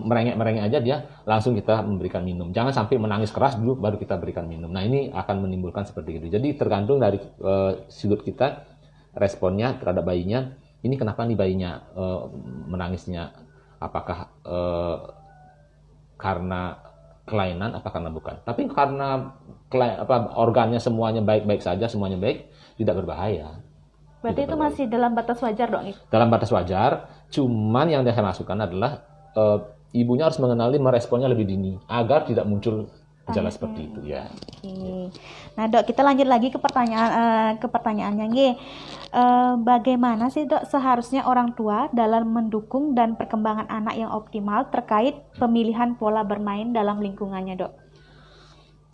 Speaker 2: merengek-merengek aja, dia langsung kita memberikan minum. Jangan sampai menangis keras dulu baru kita berikan minum. Nah ini akan menimbulkan seperti itu. Jadi tergantung dari sudut kita, responnya terhadap bayinya. Ini kenapa nih bayinya menangisnya? Apakah karena kelainan, apa karena bukan? Tapi karena organnya semuanya baik-baik saja, semuanya baik, tidak berbahaya.
Speaker 1: Berarti itu masih dalam batas wajar dong?
Speaker 2: Dalam batas wajar, cuman yang saya masukkan adalah ibunya harus mengenali, meresponnya lebih dini agar tidak muncul gejala seperti itu ya.
Speaker 1: Nah dok, kita lanjut lagi ke pertanyaannya. Bagaimana sih dok seharusnya orang tua dalam mendukung dan perkembangan anak yang optimal terkait pemilihan pola bermain dalam lingkungannya dok?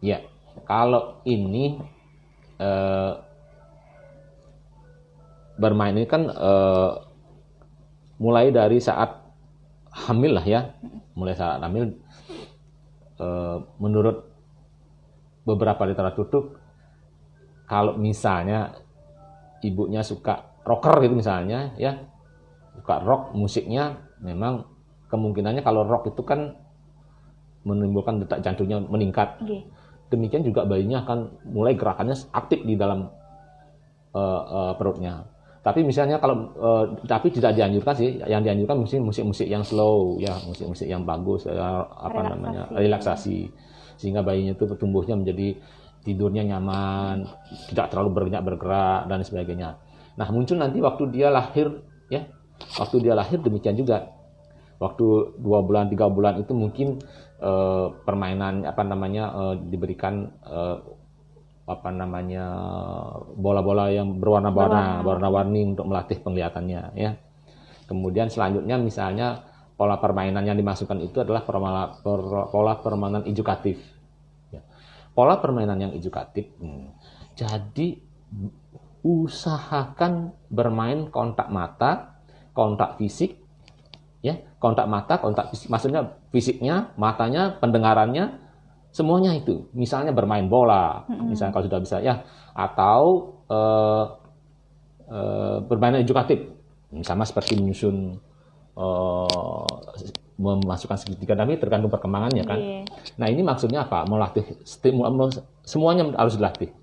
Speaker 2: Ya, kalau ini bermain ini kan mulai dari saat hamil lah ya. Mulai saat hamil, menurut beberapa literatur tuh, kalau misalnya ibunya suka rocker gitu misalnya, ya, suka rock, musiknya memang kemungkinannya kalau rock itu kan menimbulkan detak jantungnya meningkat.
Speaker 1: Nggih.
Speaker 2: Demikian juga bayinya akan mulai gerakannya aktif di dalam perutnya. Tapi misalnya kalau tapi tidak dianjurkan sih, yang dianjurkan musik-musik yang slow, ya, musik-musik yang bagus, relaksasi, sehingga bayinya itu tumbuhnya menjadi tidurnya nyaman, tidak terlalu bergerak dan sebagainya. Nah, muncul nanti waktu dia lahir, ya, waktu dia lahir demikian juga. Waktu 2 bulan 3 bulan itu mungkin permainan diberikan bola-bola yang berwarna-warni untuk melatih penglihatannya, ya. Kemudian selanjutnya misalnya pola permainan yang dimasukkan itu adalah pola permainan edukatif. Ya. Pola permainan yang edukatif. Jadi usahakan bermain kontak mata, kontak fisik, ya, kontak mata, kontak fisik, maksudnya fisiknya, matanya, pendengarannya, semuanya itu. Misalnya bermain bola, misalnya kalau sudah bisa, ya, atau bermain edukatif, sama seperti menyusun, memasukkan segitiga, tapi tergantung perkembangannya kan. Nah, ini maksudnya apa? Melatih semuanya harus dilatih.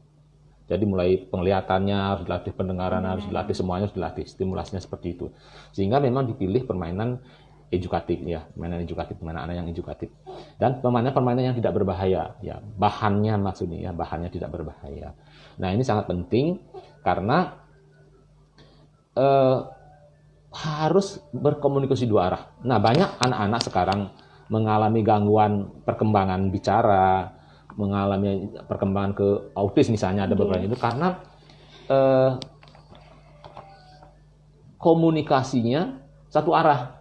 Speaker 2: Jadi mulai penglihatannya harus dilatih, pendengaran harus dilatih, semuanya harus dilatih. Stimulasinya seperti itu. Sehingga memang dipilih permainan edukatif, ya, permainan anak yang edukatif. Dan permainan yang tidak berbahaya, ya, bahannya maksudnya, ya, bahannya tidak berbahaya. Nah, ini sangat penting karena harus berkomunikasi dua arah. Nah, banyak anak-anak sekarang mengalami gangguan perkembangan bicara, mengalami perkembangan ke autis misalnya, ada beberapa itu karena komunikasinya satu arah.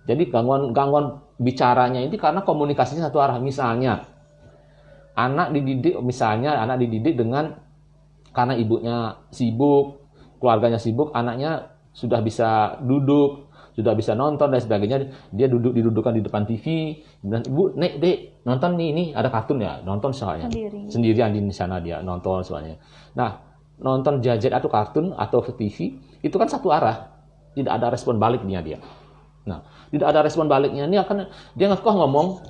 Speaker 2: Jadi gangguan bicaranya ini karena komunikasinya satu arah. Misalnya anak dididik dengan karena ibunya sibuk, keluarganya sibuk, anaknya sudah bisa duduk, sudah bisa nonton dan sebagainya. Dia didudukan di depan TV, dan ibu, dek, nonton nih, ini ada kartun ya, nonton soalnya. Sendirian di sana dia nonton soalnya. Nah, nonton gadget atau kartun atau TV itu kan satu arah, tidak ada respon baliknya dia. Nah, tidak ada respon baliknya, ini akan dia nggak ngomong,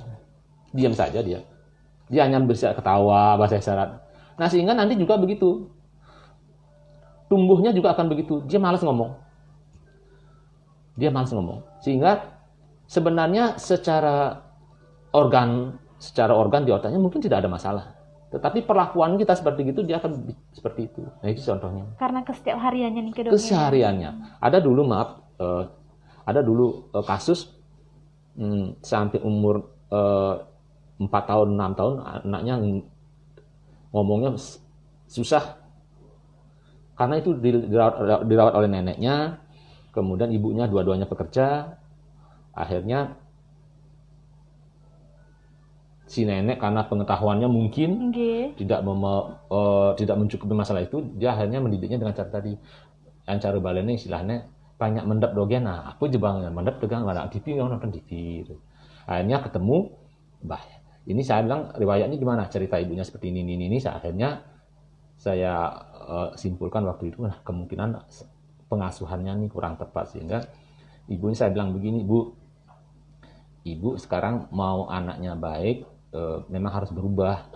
Speaker 2: diam saja dia. Dia hanya bisa ketawa, bahasa isyarat. Nah, sehingga nanti juga begitu. Tumbuhnya juga akan begitu. Dia malas ngomong. Sehingga sebenarnya secara organ di otaknya mungkin tidak ada masalah. Tetapi perlakuan kita seperti itu, dia akan seperti itu. Nah, itu contohnya.
Speaker 1: Karena kesehariannya nih,
Speaker 2: kesehariannya. Ada dulu kasus sampai umur 4 tahun, 6 tahun, anaknya ngomongnya susah. Karena itu dirawat oleh neneknya, kemudian ibunya dua-duanya bekerja, akhirnya si nenek karena pengetahuannya mungkin tidak mencukupi masalah itu, dia akhirnya mendidiknya dengan cara tadi. Yang cara balenya istilahnya banyak mendap dogen. Nah, aku jebang mendap tegang mana TV nonton TV. Akhirnya ketemu, ini saya bilang riwayatnya gimana, cerita ibunya seperti ini. Akhirnya saya simpulkan waktu itu, nah, kemungkinan pengasuhannya nih kurang tepat, sehingga ibunya saya bilang begini, ibu sekarang mau anaknya baik, memang harus berubah.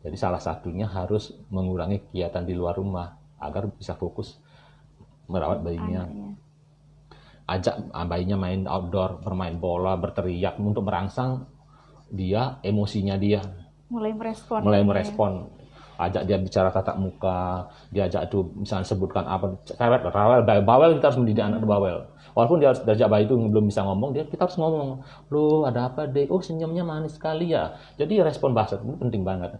Speaker 2: Jadi salah satunya harus mengurangi kegiatan di luar rumah agar bisa fokus merawat bayinya. Ajak bayinya main outdoor, bermain bola, berteriak untuk merangsang dia, emosinya dia.
Speaker 1: Mulai merespon.
Speaker 2: Ajak dia bicara tatap muka, diajak itu misalnya sebutkan apa, bawel, kita harus mendidik anak bawel. Walaupun dia harus diajak bayi itu belum bisa ngomong, kita harus ngomong, "Loh, ada apa, Dek? Oh, senyumnya manis sekali ya." Jadi respon bahasa itu penting banget.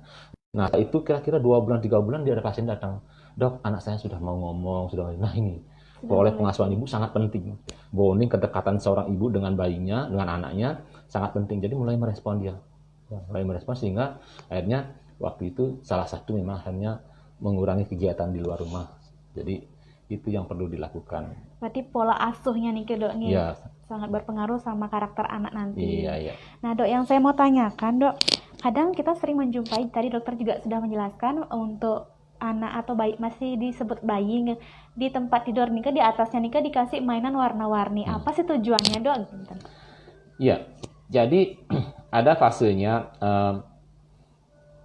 Speaker 2: Nah, itu kira-kira 2 bulan 3 bulan dia ada pasien datang, "Dok, anak saya sudah mau ngomong, Nah, ini oleh pengasuhan ibu sangat penting. Bonding, kedekatan seorang ibu dengan bayinya, dengan anaknya sangat penting. Jadi mulai merespon dia. Sehingga akhirnya waktu itu salah satu memang hanya mengurangi kegiatan di luar rumah. Jadi itu yang perlu dilakukan.
Speaker 1: Berarti pola asuhnya nih, Dok, nih, ya, sangat berpengaruh sama karakter anak nanti.
Speaker 2: Iya.
Speaker 1: Nah, Dok, yang saya mau tanyakan, Dok, kadang kita sering menjumpai, tadi dokter juga sudah menjelaskan, untuk anak atau bayi masih disebut bayi di tempat tidur nih di atasnya nih dikasih mainan warna-warni. Apa sih tujuannya, Dok?
Speaker 2: Iya. Jadi ada fasenya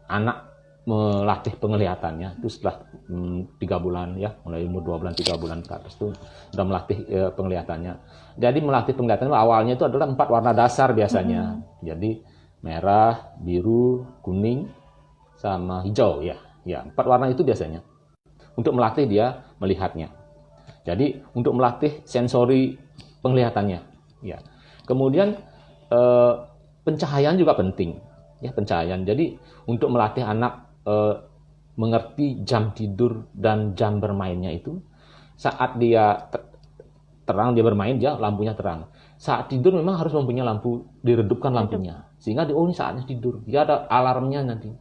Speaker 2: anak melatih penglihatannya itu setelah 3 bulan ya, mulai umur 2 bulan 3 bulan ke atas itu sudah melatih penglihatannya. Jadi melatih penglihatannya awalnya itu adalah 4 warna dasar biasanya. Jadi merah, biru, kuning, sama hijau ya. Ya, 4 warna itu biasanya. Untuk melatih dia melihatnya. Jadi untuk melatih sensori penglihatannya. Ya. Kemudian pencahayaan juga penting. Ya, pencahayaan. Jadi untuk melatih anak mengerti jam tidur dan jam bermainnya itu, saat dia terang dia bermain, dia lampunya terang. Saat tidur memang harus mempunyai lampu, diredupkan lampunya. Sehingga ini saatnya tidur. Dia ada alarmnya nanti.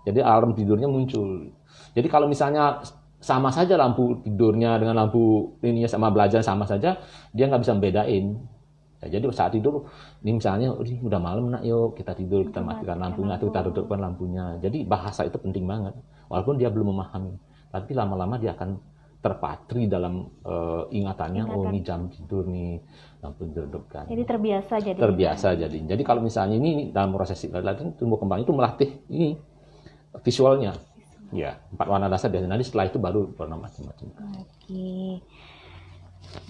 Speaker 2: Jadi alarm tidurnya muncul. Jadi kalau misalnya sama saja lampu tidurnya dengan lampu ininya sama belajar sama saja, dia nggak bisa membedain. Ya, jadi saat tidur, ini misalnya udah malam nak, yuk kita tidur, kita matikan lampunya atau kita redupkan lampunya. Jadi bahasa itu penting banget. Walaupun dia belum memahami, tapi lama-lama dia akan terpatri dalam ingatannya. Oh ini jam tidur nih, lampu diredupkan.
Speaker 1: Jadi terbiasa jadi.
Speaker 2: Jadi kalau misalnya ini dalam proses latihan tumbuh kembang itu melatih ini visualnya, ya 4 warna dasar biasanya. Nanti setelah itu baru warna macam-macam.
Speaker 1: Oke.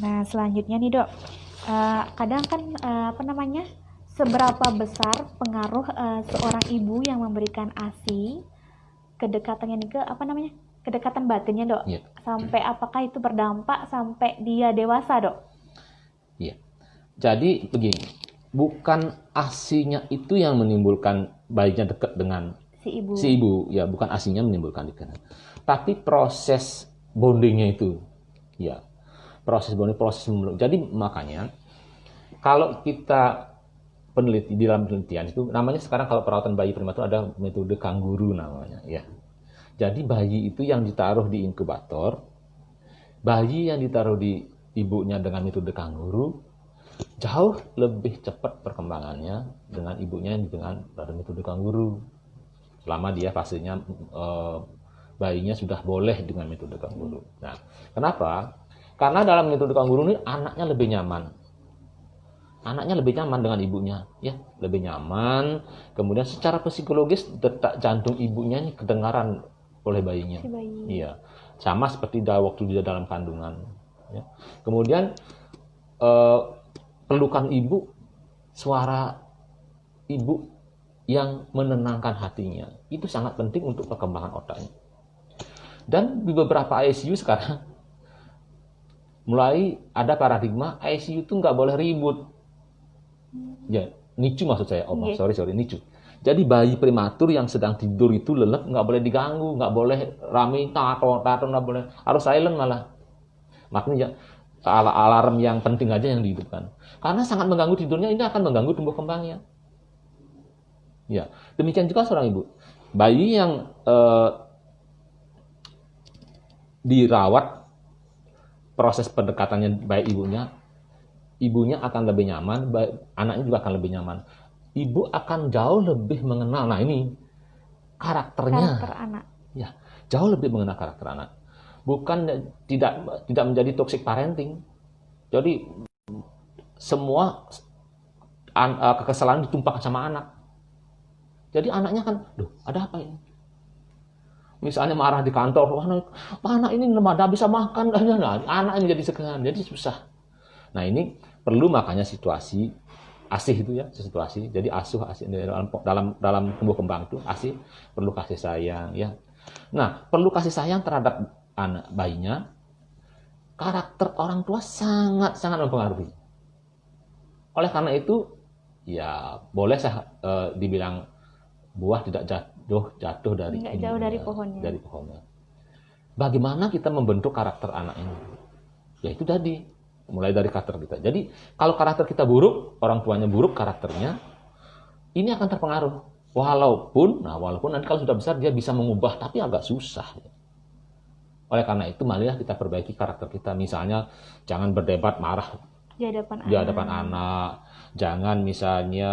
Speaker 1: Nah selanjutnya nih, Dok, kadang kan seberapa besar pengaruh seorang ibu yang memberikan ASI, kedekatannya nih kedekatan batinnya, Dok, sampai apakah itu berdampak sampai dia dewasa, Dok?
Speaker 2: Iya. Jadi begini, bukan ASI-nya itu yang menimbulkan bayinya dekat dengan si ibu, ya bukan ASI-nya menimbulkan dekat, tapi proses bondingnya itu, ya proses bonding, Jadi makanya kalau kita peneliti di dalam penelitian itu namanya sekarang kalau perawatan bayi prematur ada metode kanguru namanya, ya. Jadi bayi itu yang ditaruh di inkubator, bayi yang ditaruh di ibunya dengan metode kanguru jauh lebih cepat perkembangannya dengan ibunya yang dengan metode kanguru. Selama dia fasenya bayinya sudah boleh dengan metode kanguru. Nah, kenapa? Karena dalam metode kanguru ini anaknya lebih nyaman. Anaknya lebih nyaman dengan ibunya, ya, lebih nyaman. Kemudian secara psikologis detak jantung ibunya ini kedengaran oleh bayinya. Iya, sama seperti waktu dia dalam kandungan. Ya. Kemudian pelukan ibu, suara ibu yang menenangkan hatinya, itu sangat penting untuk perkembangan otaknya. Dan di beberapa ICU sekarang mulai ada paradigma ICU itu nggak boleh ribut. Ya, NICU maksud saya. Sorry, NICU. Jadi bayi prematur yang sedang tidur itu lelap nggak boleh diganggu, nggak boleh rame, tato nggak boleh, harus silent malah. Makanya alarm yang penting aja yang dihidupkan. Karena sangat mengganggu tidurnya, ini akan mengganggu tumbuh kembangnya. Ya, demikian juga seorang ibu. Bayi yang dirawat, proses pendekatannya baik ibunya akan lebih nyaman, anaknya juga akan lebih nyaman. Ibu akan jauh lebih mengenal, nah ini karakter
Speaker 1: anak.
Speaker 2: Ya, jauh lebih mengenal karakter anak. Bukan tidak menjadi toxic parenting. Jadi semua kekesalan ditumpahkan sama anak. Jadi anaknya kan, ada apa ini? Misalnya marah di kantor, anak ini tidak bisa makan, anak ini jadi segan, jadi susah. Nah ini perlu makanya situasi ASIH itu ya, situasi. Jadi ASIH dalam tumbuh kembang itu ASIH perlu kasih sayang ya. Nah perlu kasih sayang terhadap anak bayinya. Karakter orang tua sangat mempengaruhi. Oleh karena itu ya boleh dibilang buah tidak jatuh dari pohonnya. Bagaimana kita membentuk karakter anak ini? Ya itu tadi, mulai dari karakter kita. Jadi kalau karakter kita buruk, orang tuanya buruk karakternya, ini akan terpengaruh. Walaupun nanti kalau sudah besar dia bisa mengubah, tapi agak susah. Oleh karena itu marilah kita perbaiki karakter kita. Misalnya jangan berdebat marah di hadapan anak. Jangan misalnya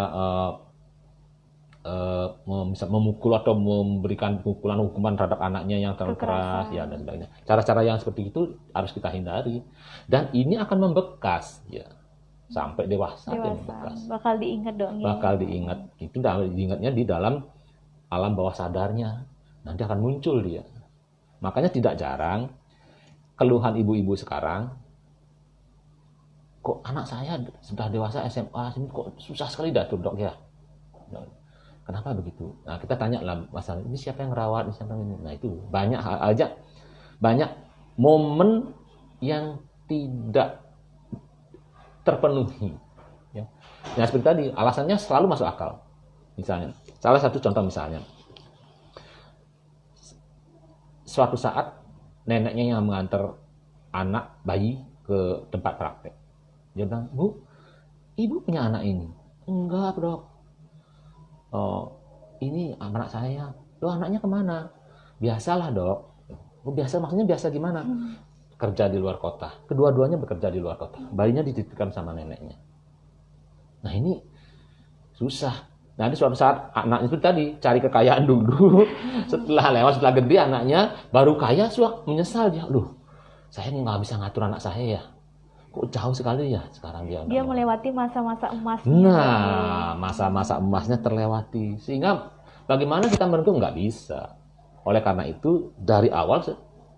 Speaker 2: memukul atau memberikan hukuman terhadap anaknya yang terlalu keras ya dan sebagainya. Cara-cara yang seperti itu harus kita hindari dan ini akan membekas ya sampai dewasa. Membekas.
Speaker 1: Bakal diingat dong.
Speaker 2: Bakal diingat. Itu diingatnya di dalam alam bawah sadarnya. Nanti akan muncul dia. Makanya tidak jarang keluhan ibu-ibu sekarang, kok anak saya sudah dewasa SMA, kok susah sekali dah tuh dok ya. Kenapa begitu? Nah kita tanya lah masalah ini siapa yang rawat, ini siapa yang ini. Nah itu banyak momen yang tidak terpenuhi. Ya. Nah seperti tadi alasannya selalu masuk akal. Misalnya, salah satu contoh misalnya, suatu saat neneknya yang mengantar anak bayi ke tempat praktek. Dia bilang, Bu, ibu punya anak ini? Enggak dok. Oh, ini anak saya. Loh anaknya kemana? Biasalah dok. Oh, biasa maksudnya biasa gimana? Kerja di luar kota. Kedua-duanya bekerja di luar kota. Bayinya dititipkan sama neneknya. Nah ini susah. Nah di suatu saat anak itu tadi cari kekayaan dulu. Setelah gede anaknya baru kaya, menyesal dia. Loh saya nggak bisa ngatur anak saya ya. Kok jauh sekali ya sekarang dia
Speaker 1: melewati masa-masa emasnya.
Speaker 2: Nah, masa-masa emasnya terlewati. Sehingga bagaimana kita menentu nggak bisa. Oleh karena itu, dari awal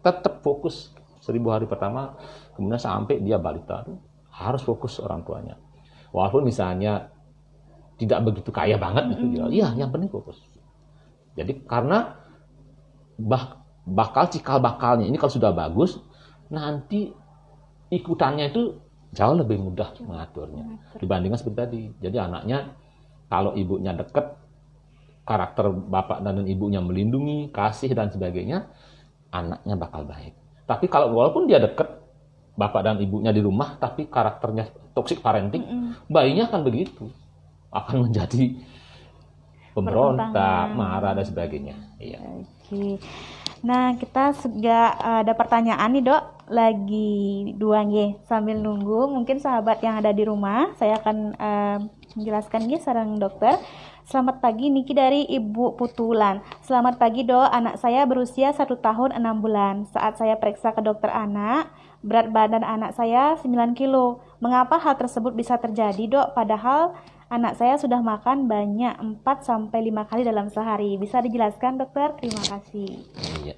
Speaker 2: tetap fokus 1000 hari pertama, kemudian sampai dia balita, harus fokus orang tuanya. Walaupun misalnya tidak begitu kaya banget, gitu, ya, yang penting fokus. Jadi karena cikal bakalnya ini kalau sudah bagus, nanti ikutannya itu jauh lebih mudah mengaturnya dibandingkan seperti tadi. Jadi anaknya kalau ibunya dekat, karakter bapak dan ibunya melindungi, kasih dan sebagainya, anaknya bakal baik. Tapi kalau walaupun dia dekat, bapak dan ibunya di rumah, tapi karakternya toxic parenting, bayinya akan begitu, akan menjadi pemberontak, marah dan sebagainya. Iya.
Speaker 1: Oke. Nah, kita sudah ada pertanyaan nih dok, lagi dua nih, sambil nunggu mungkin sahabat yang ada di rumah, saya akan menjelaskan nih sarang dokter. Selamat pagi, Niki dari Ibu Putulan. Selamat pagi dok, anak saya berusia 1 tahun 6 bulan. Saat saya periksa ke dokter anak, berat badan anak saya 9 kilo. Mengapa hal tersebut bisa terjadi dok? Padahal anak saya sudah makan banyak 4-5 kali dalam sehari. Bisa dijelaskan dokter? Terima kasih.
Speaker 2: Iya.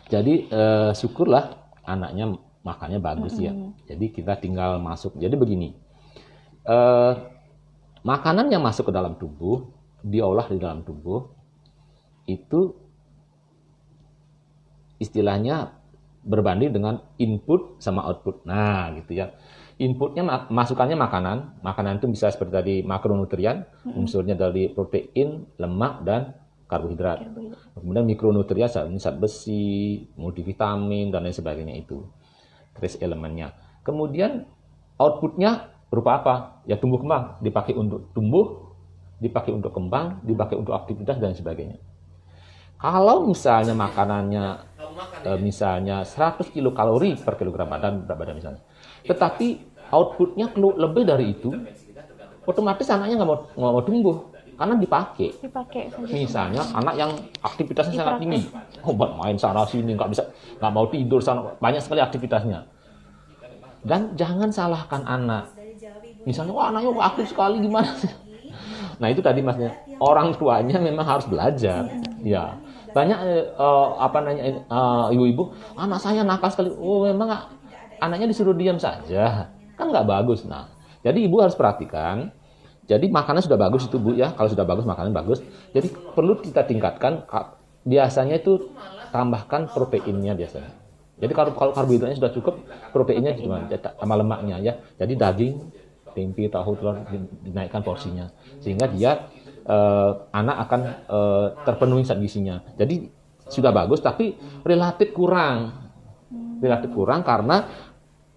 Speaker 2: Jadi syukurlah anaknya makannya bagus ya. Jadi kita tinggal masuk. Jadi begini, makanan yang masuk ke dalam tubuh, diolah di dalam tubuh, itu istilahnya berbanding dengan input sama output. Nah gitu ya. Inputnya masukannya makanan itu bisa seperti tadi makronutrien, unsurnya dari protein, lemak dan karbohidrat. Kemudian mikronutrien zat besi, multivitamin dan lain sebagainya itu. Trace elemennya. Kemudian outputnya berupa apa? Ya tumbuh kembang, dipakai untuk tumbuh, dipakai untuk kembang, dipakai untuk aktivitas dan sebagainya. Kalau misalnya makanannya misalnya 100 kilokalori per kilogram berat badan misalnya, tetapi outputnya lebih dari itu, otomatis anaknya nggak mau tumbuh karena dipakai. Misalnya anak yang aktivitasnya sangat tinggi, main sana sini nggak mau tidur sana, banyak sekali aktivitasnya. Dan jangan salahkan anak. Misalnya wah anaknya aktif sekali gimana? Nah itu tadi maksudnya orang tuanya memang harus belajar. Ya banyak ibu-ibu, anak saya nakal sekali. Oh memang anaknya disuruh diam saja, kan nggak bagus. Nah jadi ibu harus perhatikan. Jadi makanan sudah bagus itu Bu ya, kalau sudah bagus makanan bagus. Jadi perlu kita tingkatkan. Biasanya itu tambahkan proteinnya biasanya. Jadi kalau karbohidratnya sudah cukup, proteinnya cuma sama lemaknya ya. Jadi daging, tempe, tahu, telur dinaikkan porsinya sehingga dia anak akan terpenuhi zat gizinya. Jadi sudah bagus tapi relatif kurang karena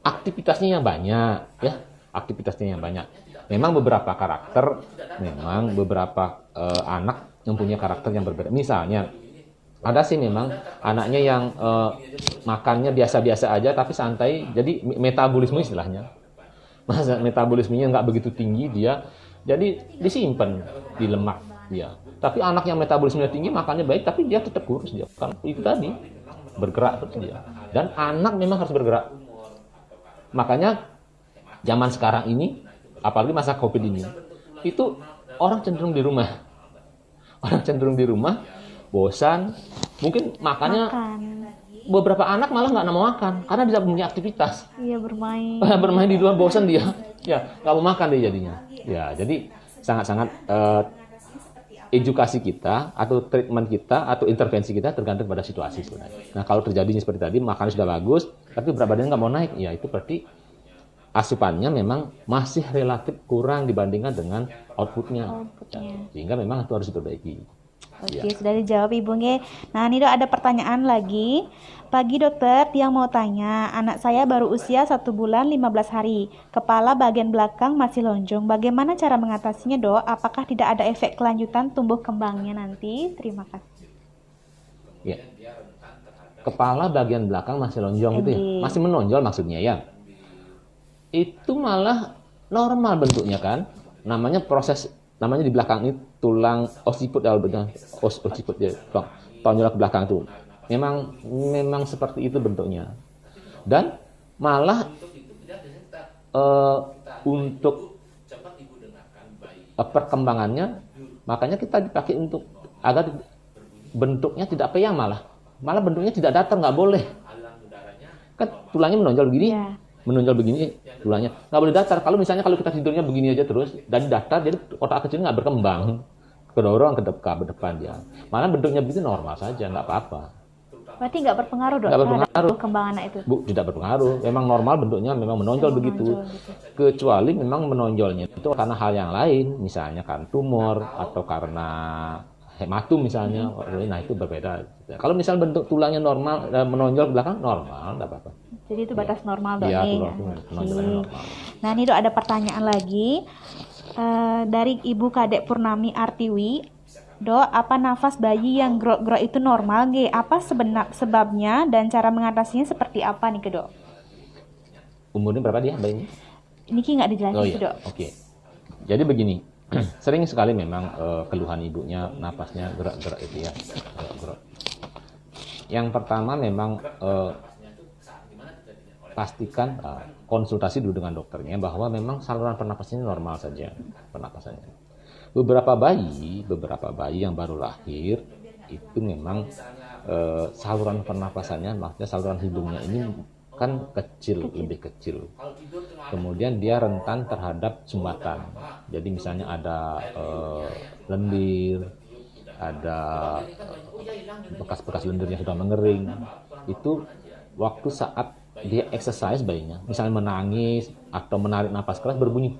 Speaker 2: aktivitasnya yang banyak ya, Memang beberapa karakter, beberapa anak yang punya karakter yang berbeda. Misalnya ada sih memang anaknya yang makannya biasa-biasa aja tapi santai, jadi metabolisme istilahnya. Masa metabolismenya nggak begitu tinggi, dia Jadi disimpan di lemak dia. Tapi anak yang metabolisme tinggi makannya baik tapi dia tetap kurus dia. Karena itu tadi bergerak terus dia. Dan anak memang harus bergerak. Makanya zaman sekarang ini, apalagi masa Covid ini, itu orang cenderung di rumah. Orang cenderung di rumah, bosan, mungkin makannya beberapa anak malah nggak mau makan karena tidak punya aktivitas.
Speaker 1: Iya, bermain.
Speaker 2: Bermain di luar bosan dia. Ya, nggak mau makan dia jadinya. Ya, jadi sangat-sangat edukasi kita atau treatment kita atau intervensi kita tergantung pada situasi sebenarnya. Nah, kalau terjadinya seperti tadi, makan sudah bagus, tapi berat badannya nggak mau naik, ya itu berarti asupannya memang masih relatif kurang dibandingkan dengan outputnya. Ya, sehingga memang itu harus diperbaiki.
Speaker 1: Oke,
Speaker 2: Ya.
Speaker 1: sudah dijawab Ibu Nge. Nah, ini Dok ada pertanyaan lagi. Pagi dokter, yang mau tanya, anak saya baru usia 1 bulan 15 hari. Kepala bagian belakang masih lonjong. Bagaimana cara mengatasinya, Dok? Apakah tidak ada efek kelanjutan tumbuh kembangnya nanti? Terima kasih.
Speaker 2: Ya. Kepala bagian belakang masih lonjong gitu ya? Masih menonjol maksudnya ya? Itu malah normal bentuknya kan? Namanya di belakang ini tulang occiput occiput ya, tonjol ke belakang tuh. Memang seperti itu bentuknya. Dan malah untuk perkembangannya makanya kita dipakai untuk agar bentuknya tidak peyang malah bentuknya tidak datar, nggak boleh. Kan tulangnya menonjol begini. Yeah. Menonjol begini tulangnya nggak boleh datar. Kalau kita tidurnya begini aja terus dan datar, jadi otak kecil nggak berkembang, kedorong ke depan dia. Malah bentuknya begitu normal saja, nggak apa-apa.
Speaker 1: Berarti nggak berpengaruh Dok?
Speaker 2: Nggak berpengaruh.
Speaker 1: Perkembangan anak itu?
Speaker 2: Bu, tidak berpengaruh. Memang normal bentuknya, memang menonjol begitu. Kecuali memang menonjolnya itu karena hal yang lain, misalnya kan tumor atau karena hematum misalnya, nah itu berbeda. Kalau misal bentuk tulangnya normal, menonjol ke belakang normal, nggak apa-apa.
Speaker 1: Jadi itu batas normal Dok?
Speaker 2: Iya, penonjolannya normal.
Speaker 1: Nah ini Dok ada pertanyaan lagi dari Ibu Kadek Purnami Artiwi. Dok, apa nafas bayi yang grok-grok itu normal? Apa sebabnya dan cara mengatasinya seperti apa nih Dok?
Speaker 2: Umurnya berapa dia bayinya?
Speaker 1: Ini nggak dijelasin
Speaker 2: iya. Dok. Oke. Jadi begini. Sering sekali memang keluhan ibunya napasnya gerak-gerak itu ya, gerak-gerak. Yang pertama memang pastikan konsultasi dulu dengan dokternya bahwa memang saluran pernapasannya normal saja pernapasannya. Beberapa bayi yang baru lahir itu memang saluran pernapasannya, maksudnya saluran hidungnya ini kan lebih kecil. Kemudian dia rentan terhadap sumbatan. Jadi misalnya ada lendir, ada bekas-bekas lendir yang sudah mengering. Itu waktu saat dia exercise bayinya, misalnya menangis atau menarik napas keras berbunyi.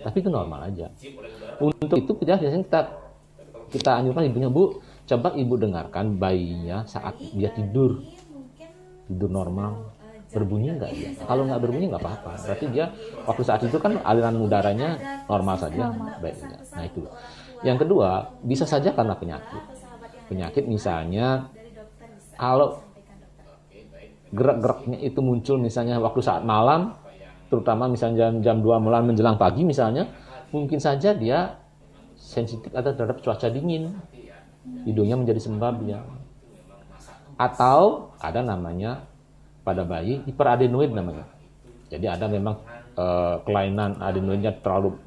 Speaker 2: Tapi itu normal aja. Untuk itu biasanya kita anjurkan ibunya, Bu, coba ibu dengarkan bayinya saat dia tidur normal, berbunyi enggak dia? Kalau nggak berbunyi nggak apa-apa, berarti dia waktu saat itu kan aliran udaranya normal saja, baik. Nah itu. Yang kedua, bisa saja karena penyakit misalnya kalau gerak-geraknya itu muncul misalnya waktu saat malam, terutama misalnya jam 2 malam menjelang pagi misalnya, mungkin saja dia sensitif terhadap cuaca dingin, hidungnya menjadi sembab ya. Atau ada namanya pada bayi hiperadenoid namanya. Jadi ada memang kelainan adenoidnya terlalu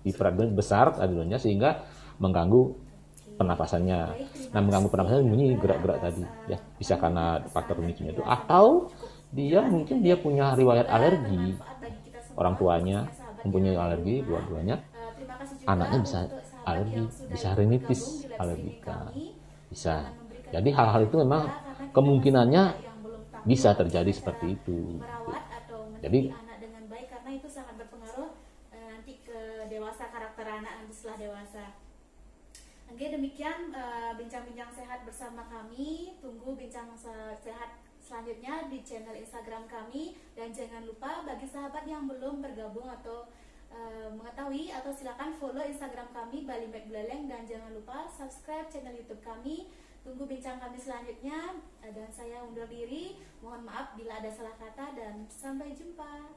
Speaker 2: hiperadenoid besar adenoidnya sehingga mengganggu pernapasannya. Nah, mengganggu pernapasannya bunyi gerak-gerak tadi ya. Bisa karena faktor pemicunya itu atau mungkin dia punya riwayat alergi. Orang tuanya mempunyai alergi, dua-duanya. Anaknya bisa alergi, bisa rinitis alergika. Bisa. Jadi hal-hal itu memang kemungkinannya bisa terjadi seperti itu. Jadi
Speaker 3: anak dengan baik karena itu sangat berpengaruh nanti ke dewasa, karakter anak nanti setelah dewasa. Oke, demikian bincang-bincang sehat bersama kami. Tunggu bincang sehat selanjutnya di channel Instagram kami, dan jangan lupa bagi sahabat yang belum bergabung atau mengetahui, atau silakan follow Instagram kami Bali Med Buleleng, dan jangan lupa subscribe channel YouTube kami. Tunggu bincang kami selanjutnya, dan saya undur diri. Mohon maaf bila ada salah kata, dan sampai jumpa.